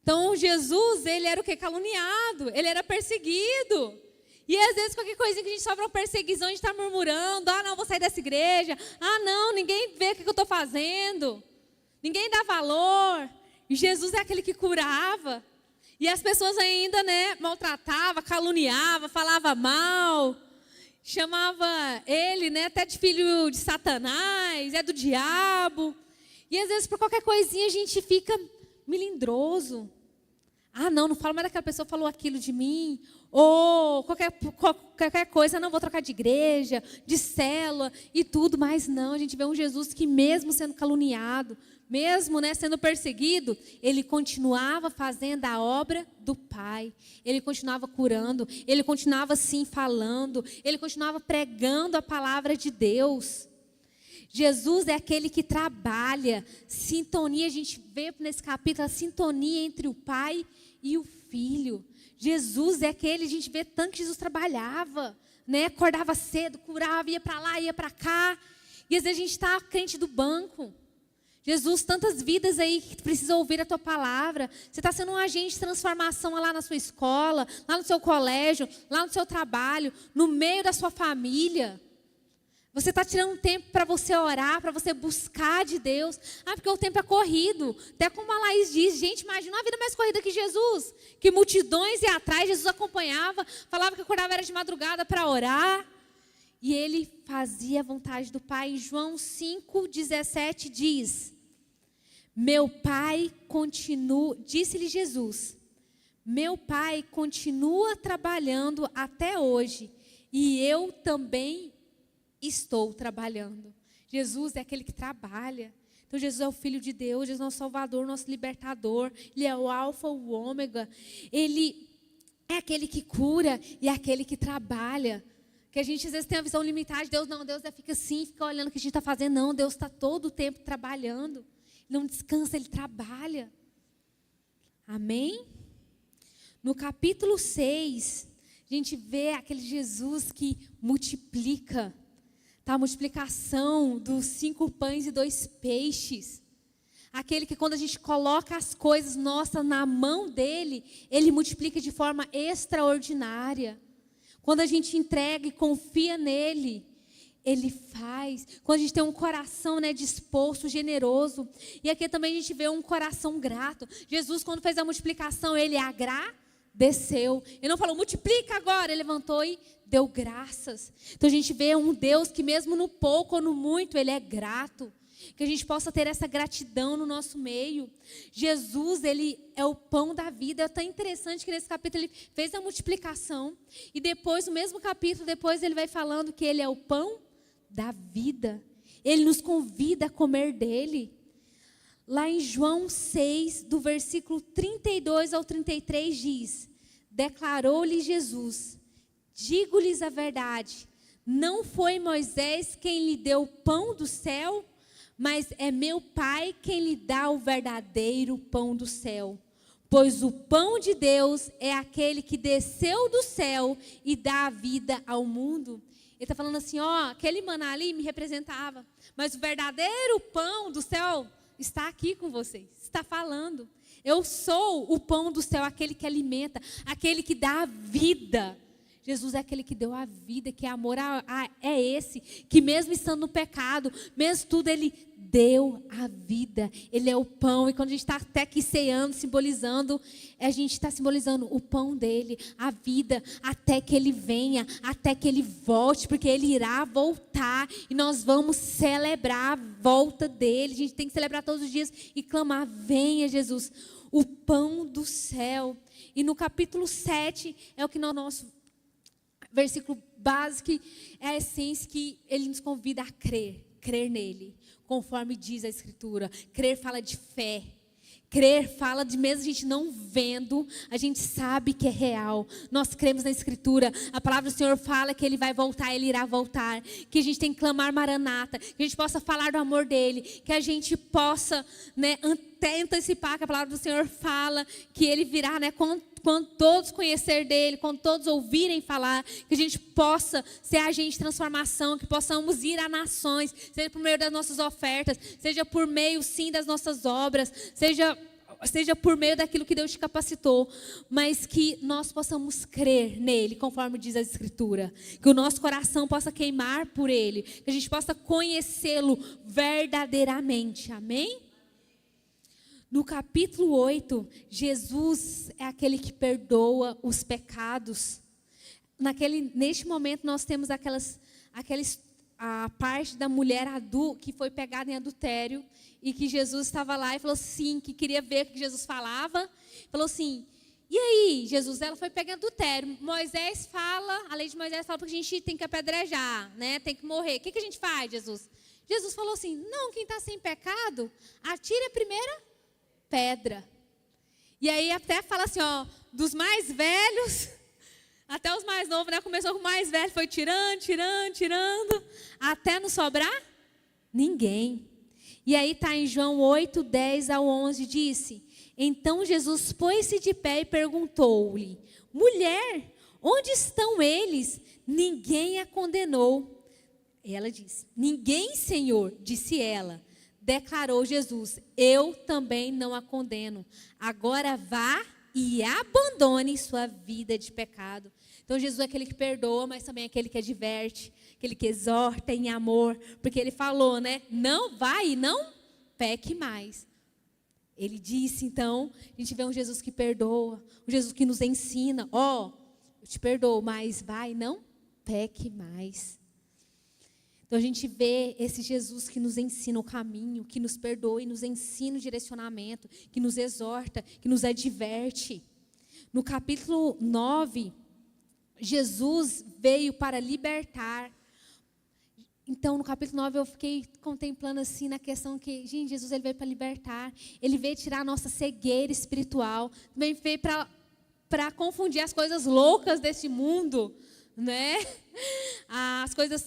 Então, Jesus, ele era o quê? Caluniado, ele era perseguido. E às vezes, qualquer coisinha que a gente sofre uma perseguição, a gente está murmurando, ah, não, vou sair dessa igreja. Ah, não, ninguém vê o que eu estou fazendo. Ninguém dá valor. E Jesus é aquele que curava. E as pessoas ainda, né, maltratavam, caluniavam, falavam mal. Chamava ele, né, até de filho de Satanás, é do diabo. E às vezes por qualquer coisinha a gente fica melindroso. Ah, não fala mais daquela pessoa, falou aquilo de mim. Ou qualquer coisa, não vou trocar de igreja, de célula e tudo. Mas não, a gente vê um Jesus que mesmo sendo caluniado, mesmo, né, sendo perseguido, ele continuava fazendo a obra do Pai. Ele continuava curando, ele continuava sim falando, ele continuava pregando a palavra de Deus. Jesus é aquele que trabalha, sintonia, a gente vê nesse capítulo a sintonia entre o Pai e o Filho. Jesus é aquele, a gente vê tanto que Jesus trabalhava, né, acordava cedo, curava, ia para lá, ia para cá. E às vezes a gente está crente do banco. Jesus, tantas vidas aí que precisam ouvir a tua palavra. Você está sendo um agente de transformação lá na sua escola, lá no seu colégio, lá no seu trabalho, no meio da sua família. Você está tirando um tempo para você orar, para você buscar de Deus. Ah, porque o tempo é corrido. Até como a Laís diz, gente, imagina uma vida mais corrida que Jesus. Que multidões iam atrás, Jesus acompanhava, falava que acordava era de madrugada para orar. E ele fazia a vontade do Pai. Em João 5,17 diz... Meu Pai continua, disse-lhe Jesus, meu Pai continua trabalhando até hoje e eu também estou trabalhando. Jesus é aquele que trabalha. Então Jesus é o Filho de Deus, Jesus é nosso Salvador, nosso Libertador. Ele é o Alfa, o Ômega. Ele é aquele que cura e é aquele que trabalha. Que a gente às vezes tem a visão limitada de Deus. Não, Deus fica assim, fica olhando o que a gente está fazendo. Não, Deus está todo o tempo trabalhando. Não descansa, ele trabalha. Amém? No capítulo 6, a gente vê aquele Jesus que multiplica. Tá? A multiplicação dos 5 pães e 2 peixes. Aquele que quando a gente coloca as coisas nossas na mão dele, ele multiplica de forma extraordinária. Quando a gente entrega e confia nele, ele faz. Quando a gente tem um coração, né, disposto, generoso. E aqui também a gente vê um coração grato. Jesus, quando fez a multiplicação, ele agradeceu. Ele não falou, multiplica agora. Ele levantou e deu graças. Então a gente vê um Deus que mesmo no pouco ou no muito, ele é grato. Que a gente possa ter essa gratidão no nosso meio. Jesus, ele é o pão da vida. É tão interessante que nesse capítulo ele fez a multiplicação. E depois, no mesmo capítulo, depois ele vai falando que ele é o pão da vida. Ele nos convida a comer dele. Lá em João 6, do versículo 32 ao 33 diz: declarou-lhe Jesus, digo-lhes a verdade, Não foi Moisés quem lhe deu o pão do céu, mas é meu Pai quem lhe dá o verdadeiro pão do céu. Pois o pão de Deus é aquele que desceu do céu e dá a vida ao mundo. Ele está falando assim, ó, aquele maná ali me representava, mas o verdadeiro pão do céu está aqui com vocês, está falando. Eu sou o pão do céu, aquele que alimenta, aquele que dá a vida. Jesus é aquele que deu a vida, que é amor, é esse, que mesmo estando no pecado, mesmo tudo, ele deu a vida. Ele é o pão, e quando a gente está até aqui ceando, simbolizando, a gente está simbolizando o pão dele, a vida, até que ele venha, até que ele volte, porque ele irá voltar, e nós vamos celebrar a volta dele. A gente tem que celebrar todos os dias e clamar, venha Jesus, o pão do céu. E no capítulo 7, é o que nosso versículo básico, é a essência que ele nos convida a crer nele, conforme diz a Escritura. Crer fala de fé. Crer fala de mesmo a gente não vendo, a gente sabe que é real. Nós cremos na Escritura. A palavra do Senhor fala que Ele vai voltar, Ele irá voltar. Que a gente tem que clamar Maranata, que a gente possa falar do amor dEle, que a gente possa, né, até antecipar que a palavra do Senhor fala que Ele virá, né, quando todos conhecer dEle, quando todos ouvirem falar, que a gente possa ser agente de transformação, que possamos ir a nações, seja por meio das nossas ofertas, seja por meio, sim, das nossas obras, seja por meio daquilo que Deus te capacitou, mas que nós possamos crer nele, conforme diz a Escritura, que o nosso coração possa queimar por ele, que a gente possa conhecê-lo verdadeiramente, amém? No capítulo 8, Jesus é aquele que perdoa os pecados. Neste momento nós temos a parte da mulher que foi pegada em adultério e que Jesus estava lá e falou assim, que queria ver o que Jesus falava. Falou assim, e aí, Jesus, ela foi pegada em adultério. Moisés fala, a lei de Moisés fala que a gente tem que apedrejar, né? Tem que morrer. O que a gente faz, Jesus? Jesus falou assim, não, quem está sem pecado, atire a primeira pedra. E aí até fala assim, ó, dos mais velhos até os mais novos, né? Começou com o mais velho, foi tirando, até não sobrar ninguém. E aí está em João 8, 10 ao 11, disse, então Jesus pôs-se de pé e perguntou-lhe, mulher, onde estão eles? Ninguém a condenou. Ela disse, ninguém, Senhor, disse ela. Declarou Jesus, eu também não a condeno. Agora vá e abandone sua vida de pecado. Então Jesus é aquele que perdoa, mas também é aquele que adverte, aquele que exorta em amor. Porque ele falou, né? Não vai e não peque mais. Ele disse, então, a gente vê um Jesus que perdoa, um Jesus que nos ensina. Ó, eu te perdoo, mas vai e não peque mais. Então a gente vê esse Jesus que nos ensina o caminho, que nos perdoa e nos ensina o direcionamento, que nos exorta, que nos adverte. No capítulo 9, Jesus veio para libertar. Então no capítulo 9 eu fiquei contemplando assim na questão que, gente, Jesus ele veio para libertar. Ele veio tirar a nossa cegueira espiritual. Também veio para confundir as coisas loucas desse mundo, né? As coisas...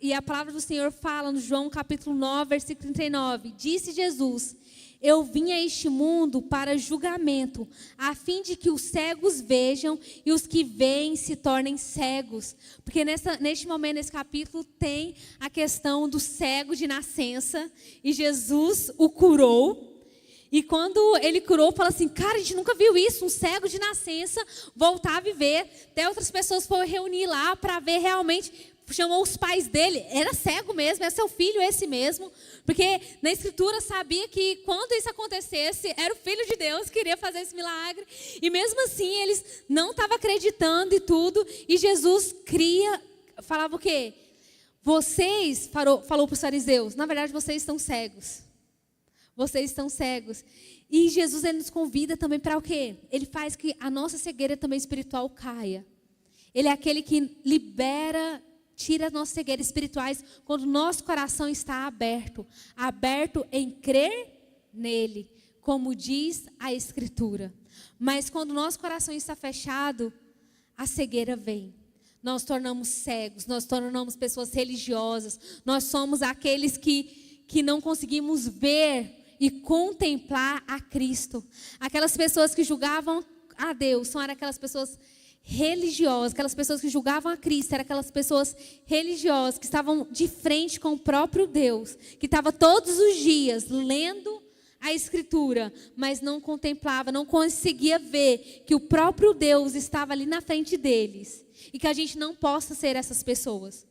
E a palavra do Senhor fala no João capítulo 9, versículo 39. Disse Jesus, eu vim a este mundo para julgamento, a fim de que os cegos vejam e os que veem se tornem cegos. Porque neste momento, nesse capítulo, tem a questão do cego de nascença. E Jesus o curou. E quando ele curou, fala assim, cara, a gente nunca viu isso, um cego de nascença voltar a viver. Até outras pessoas foram reunir lá para ver realmente... Chamou os pais dele, era cego mesmo, é seu filho esse mesmo, porque na Escritura sabia que quando isso acontecesse, era o Filho de Deus que iria fazer esse milagre, e mesmo assim eles não estavam acreditando e tudo, e Jesus falava o quê? Falou para os fariseus, na verdade vocês estão cegos, e Jesus ele nos convida também para o quê? Ele faz que a nossa cegueira também espiritual caia, ele é aquele que tira as nossas cegueiras espirituais quando o nosso coração está aberto em crer nele, como diz a Escritura. Mas quando o nosso coração está fechado, a cegueira vem. nós tornamos cegos, nós tornamos pessoas religiosas, nós somos aqueles que não conseguimos ver e contemplar a Cristo. Aquelas pessoas que julgavam a Deus são aquelas pessoas religiosas, aquelas pessoas que julgavam a Cristo, eram aquelas pessoas religiosas que estavam de frente com o próprio Deus, que estava todos os dias lendo a Escritura, mas não contemplava, não conseguia ver que o próprio Deus estava ali na frente deles. E que a gente não possa ser essas pessoas.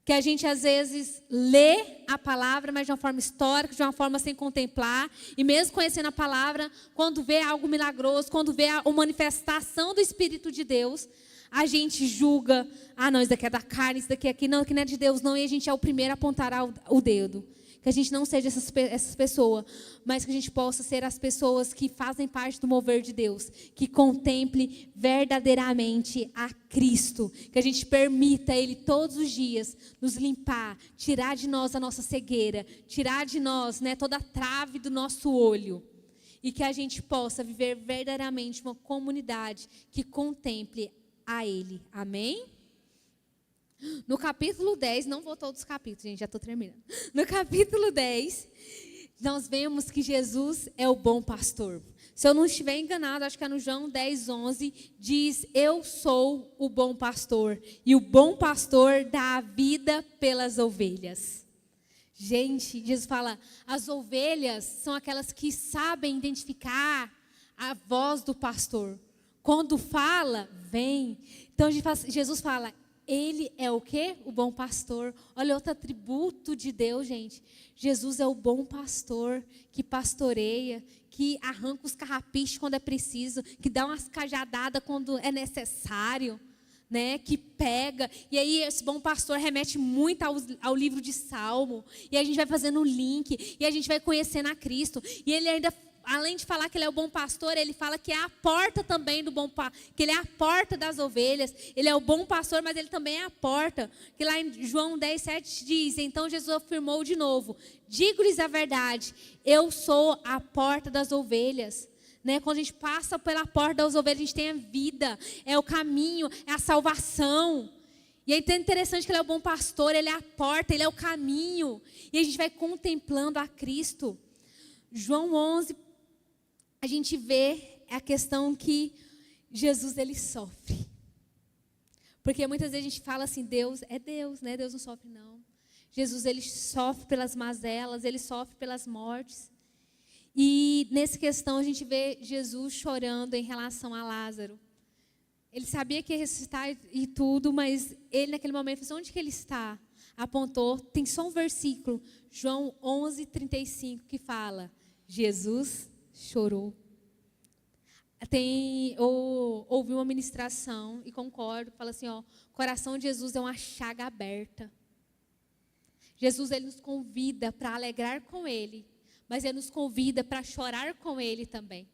Que a gente às vezes lê a palavra, mas de uma forma histórica, de uma forma sem contemplar. E mesmo conhecendo a palavra, quando vê algo milagroso, quando vê a manifestação do Espírito de Deus, a gente julga, não, isso daqui é da carne, isso daqui é aqui, não, que não é de Deus, não. E a gente é o primeiro a apontar o dedo. Que a gente não seja essas pessoas, mas que a gente possa ser as pessoas que fazem parte do mover de Deus, que contemple verdadeiramente a Cristo, que a gente permita Ele todos os dias nos limpar, tirar de nós a nossa cegueira, tirar de nós, toda a trave do nosso olho, e que a gente possa viver verdadeiramente uma comunidade que contemple a Ele. Amém? No capítulo 10, não vou todos os capítulos, gente, já estou terminando. No capítulo 10, nós vemos que Jesus é o bom pastor. Se eu não estiver enganado, acho que é no João 10, 11, diz: eu sou o bom pastor, e o bom pastor dá a vida pelas ovelhas. Gente, Jesus fala, as ovelhas são aquelas que sabem identificar a voz do pastor. Quando fala, vem. Então Jesus fala, Ele é o quê? O bom pastor. Olha outro atributo de Deus, gente. Jesus é o bom pastor que pastoreia, que arranca os carrapichos quando é preciso, que dá umas cajadadas quando é necessário, que pega. E aí esse bom pastor remete muito ao livro de Salmo. E a gente vai fazendo o link, e a gente vai conhecendo a Cristo. E ele ainda, além de falar que Ele é o bom pastor, Ele fala que é a porta também do bom pastor, que Ele é a porta das ovelhas. Ele é o bom pastor, mas Ele também é a porta. Que lá em João 10, 7 diz, então Jesus afirmou de novo, digo-lhes a verdade, eu sou a porta das ovelhas. Quando a gente passa pela porta das ovelhas, a gente tem a vida, é o caminho, é a salvação. E é interessante que Ele é o bom pastor, Ele é a porta, Ele é o caminho. E a gente vai contemplando a Cristo. João 11, a gente vê a questão que Jesus, Ele sofre. Porque muitas vezes a gente fala assim, Deus é Deus, Deus não sofre não. Jesus, Ele sofre pelas mazelas, Ele sofre pelas mortes. E nessa questão a gente vê Jesus chorando em relação a Lázaro. Ele sabia que ia ressuscitar e tudo, mas Ele naquele momento falou, onde que Ele está? Apontou, tem só um versículo, João 11, 35, que fala, Jesus chorou. Ouvi uma ministração e concordo, fala assim, o coração de Jesus é uma chaga aberta. Jesus, Ele nos convida para alegrar com Ele, mas Ele nos convida para chorar com Ele também.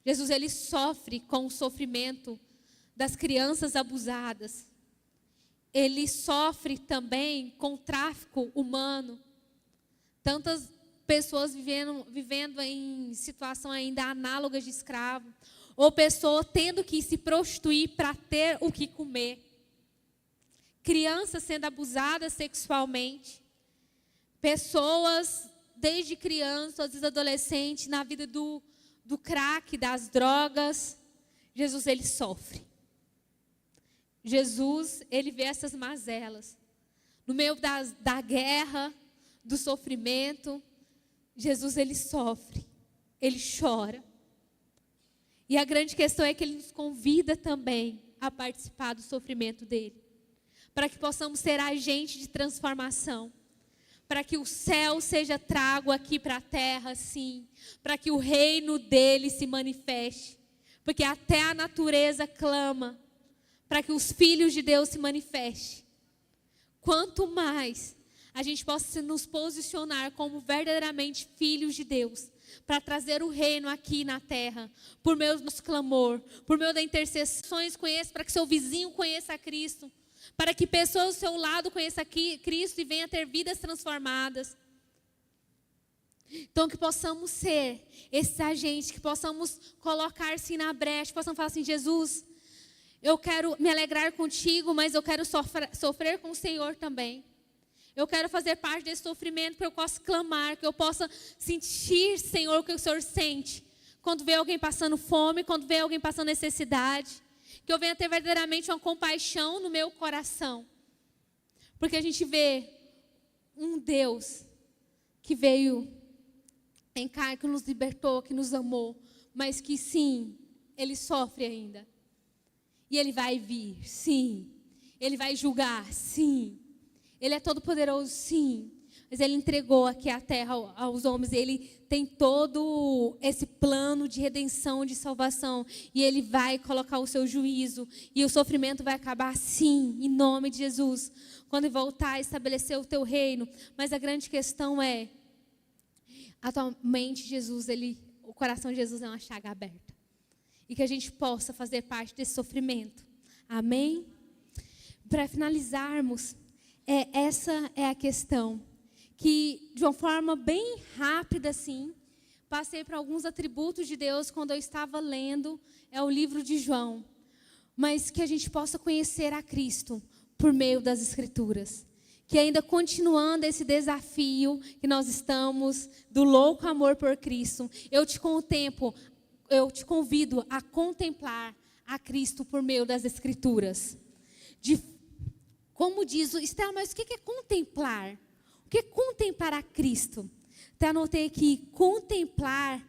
Jesus, Ele sofre com o sofrimento das crianças abusadas. Ele sofre também com o tráfico humano. Tantas pessoas vivendo em situação ainda análoga de escravo. Ou pessoas tendo que se prostituir para ter o que comer. Crianças sendo abusadas sexualmente. Pessoas, desde criança, às vezes adolescente, na vida do crack, das drogas. Jesus, Ele sofre. Jesus, Ele vê essas mazelas. No meio da guerra, do sofrimento, Jesus, Ele sofre. Ele chora. E a grande questão é que Ele nos convida também a participar do sofrimento dEle. Para que possamos ser agentes de transformação. Para que o céu seja trago aqui para a terra, sim. Para que o reino dEle se manifeste. Porque até a natureza clama para que os filhos de Deus se manifestem. Quanto mais a gente possa nos posicionar como verdadeiramente filhos de Deus, para trazer o reino aqui na terra, por meio do nosso clamor, por meio das intercessões, para que seu vizinho conheça a Cristo, para que pessoas do seu lado conheçam Cristo e venham a ter vidas transformadas. Então que possamos ser esses agentes, que possamos colocar-se na brecha, que possamos falar assim, Jesus, Eu quero me alegrar contigo, mas eu quero sofrer com o Senhor também. Eu quero fazer parte desse sofrimento para que eu possa clamar, que eu possa sentir, Senhor, o que o Senhor sente. Quando vê alguém passando fome, quando vê alguém passando necessidade. Que eu venha ter verdadeiramente uma compaixão no meu coração. Porque a gente vê um Deus que veio em carne, que nos libertou, que nos amou. Mas que sim, Ele sofre ainda. E Ele vai vir, sim. Ele vai julgar, sim. Ele é todo poderoso, sim. Mas Ele entregou aqui a terra aos homens. Ele tem todo esse plano de redenção, de salvação. E Ele vai colocar o seu juízo. E o sofrimento vai acabar, sim, em nome de Jesus. Quando Ele voltar a estabelecer o teu reino. Mas a grande questão é, atualmente Jesus, o coração de Jesus é uma chaga aberta. E que a gente possa fazer parte desse sofrimento. Amém? Para finalizarmos, essa é a questão. Que de uma forma bem rápida assim, passei para alguns atributos de Deus quando eu estava lendo o livro de João. Mas que a gente possa conhecer a Cristo por meio das Escrituras. Que ainda continuando esse desafio que nós estamos, do louco amor por Cristo, eu te convido a contemplar a Cristo por meio das Escrituras. Como diz o Estela, mas o que é contemplar? O que é contemplar a Cristo? Até anotei aqui, contemplar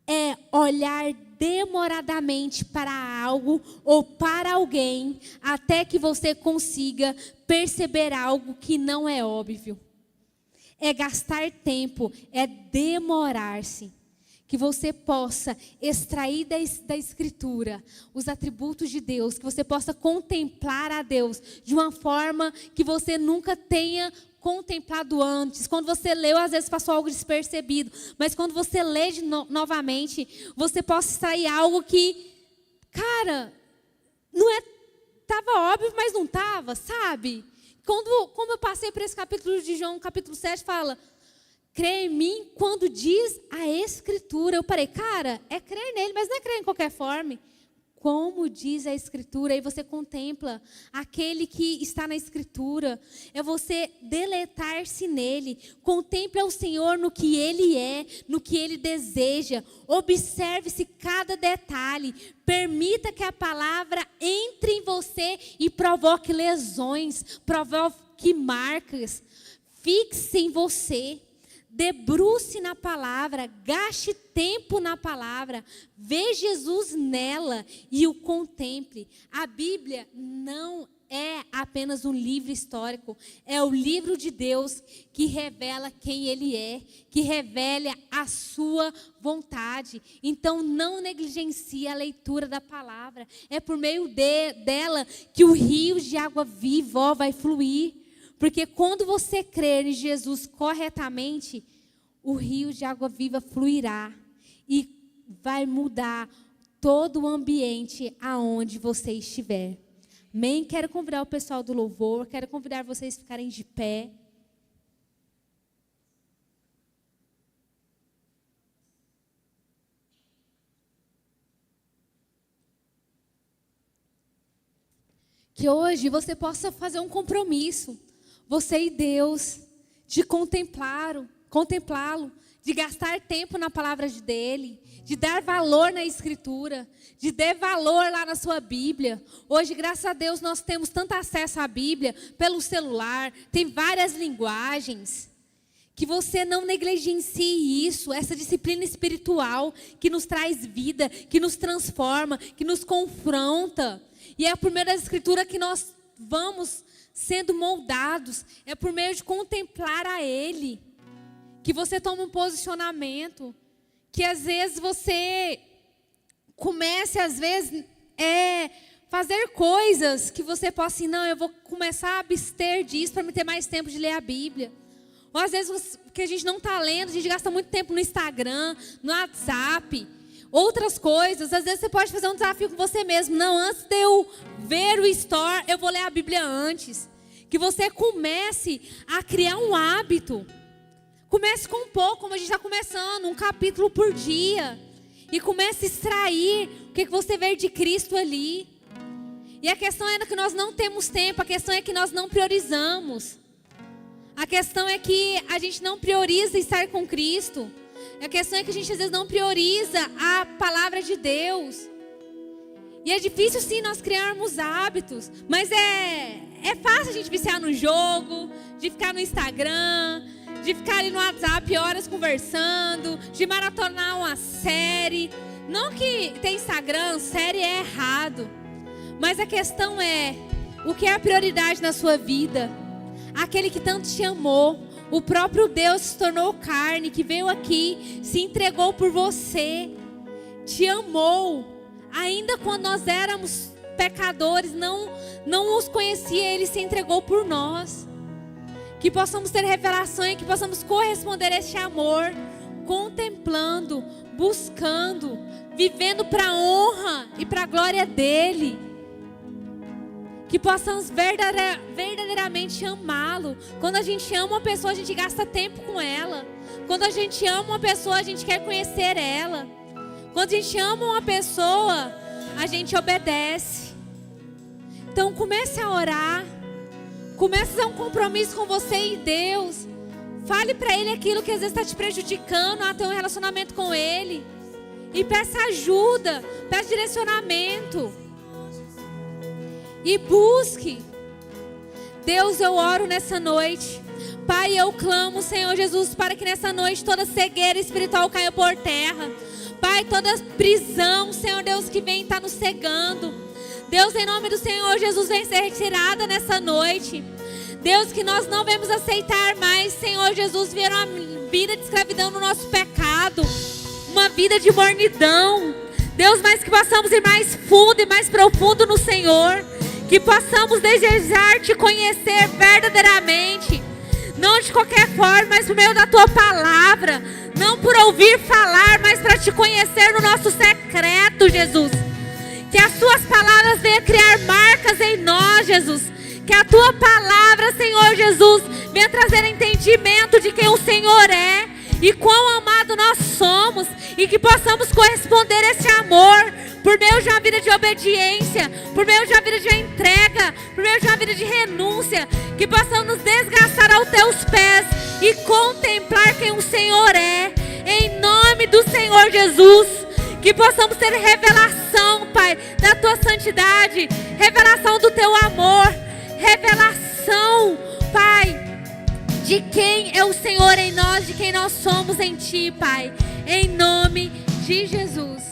é olhar demoradamente para algo ou para alguém, até que você consiga perceber algo que não é óbvio. É gastar tempo, é demorar-se. Que você possa extrair da Escritura os atributos de Deus, que você possa contemplar a Deus de uma forma que você nunca tenha contemplado antes. Quando você leu, às vezes passou algo despercebido, mas quando você lê novamente, você possa extrair algo que, cara, estava óbvio, mas não estava, sabe? Como eu passei por esse capítulo de João, capítulo 7, fala... Crê em mim quando diz a Escritura. Eu parei, cara, é crer nele, mas não é crer em qualquer forma. Como diz a Escritura, aí você contempla aquele que está na Escritura. É você deleitar-se nele. Contemple o Senhor no que Ele é, no que Ele deseja. Observe-se cada detalhe. Permita que a palavra entre em você e provoque lesões, provoque marcas. Fixe em você. Debruce na palavra, gaste tempo na palavra, vê Jesus nela e o contemple. A Bíblia não é apenas um livro histórico, é o livro de Deus que revela quem Ele é, que revela a sua vontade. Então não negligencie a leitura da palavra, é por meio dela que o rio de água viva vai fluir. Porque quando você crer em Jesus corretamente, o rio de água viva fluirá e vai mudar todo o ambiente aonde você estiver. Amém? Quero convidar o pessoal do louvor, quero convidar vocês a ficarem de pé. Que hoje você possa fazer um compromisso. Você e Deus, de contemplá-lo, de gastar tempo na palavra dele, de dar valor na Escritura, de dar valor lá na sua Bíblia. Hoje, graças a Deus, nós temos tanto acesso à Bíblia pelo celular, tem várias linguagens. Que você não negligencie isso, essa disciplina espiritual que nos traz vida, que nos transforma, que nos confronta. E é por meio da Escritura que nós vamos sendo moldados, é por meio de contemplar a Ele, que você toma um posicionamento, que às vezes você comece, fazer coisas que você possa assim, não, eu vou começar a abster disso para me ter mais tempo de ler a Bíblia. Ou às vezes, que a gente não está lendo, a gente gasta muito tempo no Instagram, no WhatsApp, outras coisas. Às vezes você pode fazer um desafio com você mesmo. Não, antes de eu ver o Store, eu vou ler a Bíblia antes. Que você comece a criar um hábito. Comece com um pouco, como a gente está começando, um capítulo por dia. E comece a extrair o que você vê de Cristo ali. E a questão é que nós não temos tempo, a questão é que nós não priorizamos. A questão é que a gente não prioriza estar com Cristo. A questão é que a gente às vezes não prioriza a palavra de Deus. E é difícil sim nós criarmos hábitos, mas é fácil a gente viciar no jogo, de ficar no Instagram, de ficar ali no WhatsApp horas conversando, de maratonar uma série. Não que ter Instagram, série é errado, mas a questão é, o que é a prioridade na sua vida? Aquele que tanto te amou, o próprio Deus se tornou carne, que veio aqui, se entregou por você, te amou, ainda quando nós éramos pecadores, não os conhecia, Ele se entregou por nós. Que possamos ter revelação e que possamos corresponder a este amor, contemplando, buscando, vivendo para a honra e para a glória dEle. Que possamos verdadeiramente amá-lo. Quando a gente ama uma pessoa, a gente gasta tempo com ela. Quando a gente ama uma pessoa, a gente quer conhecer ela. Quando a gente ama uma pessoa, a gente obedece. Então comece a orar. Comece a fazer um compromisso com você e Deus. Fale para Ele aquilo que às vezes está te prejudicando a ter um relacionamento com Ele. E peça ajuda, peça direcionamento. E busque. Deus, eu oro nessa noite. Pai, eu clamo, Senhor Jesus, para que nessa noite toda cegueira espiritual caia por terra. Pai, toda prisão, Senhor Deus, que vem estar nos cegando. Deus, em nome do Senhor Jesus, vem ser retirada nessa noite. Deus, que nós não vamos aceitar mais, Senhor Jesus, ver uma vida de escravidão no nosso pecado. Uma vida de mornidão. Deus, mas que possamos ir mais fundo e mais profundo no Senhor. Que possamos desejar te conhecer verdadeiramente. Não de qualquer forma, mas por meio da tua palavra. Não por ouvir falar, mas para te conhecer no nosso secreto, Jesus. Que as tuas palavras venham criar marcas em nós, Jesus. Que a tua palavra, Senhor Jesus, venha trazer entendimento de quem o Senhor é. E quão amado nós somos. E que possamos corresponder a esse amor. Por meio de uma vida de obediência, por meio de uma vida de entrega, por meio de uma vida de renúncia, que possamos nos desgastar aos teus pés e contemplar quem o Senhor é, em nome do Senhor Jesus, que possamos ter revelação, Pai, da tua santidade, revelação do teu amor, revelação, Pai, de quem é o Senhor em nós, de quem nós somos em ti, Pai, em nome de Jesus.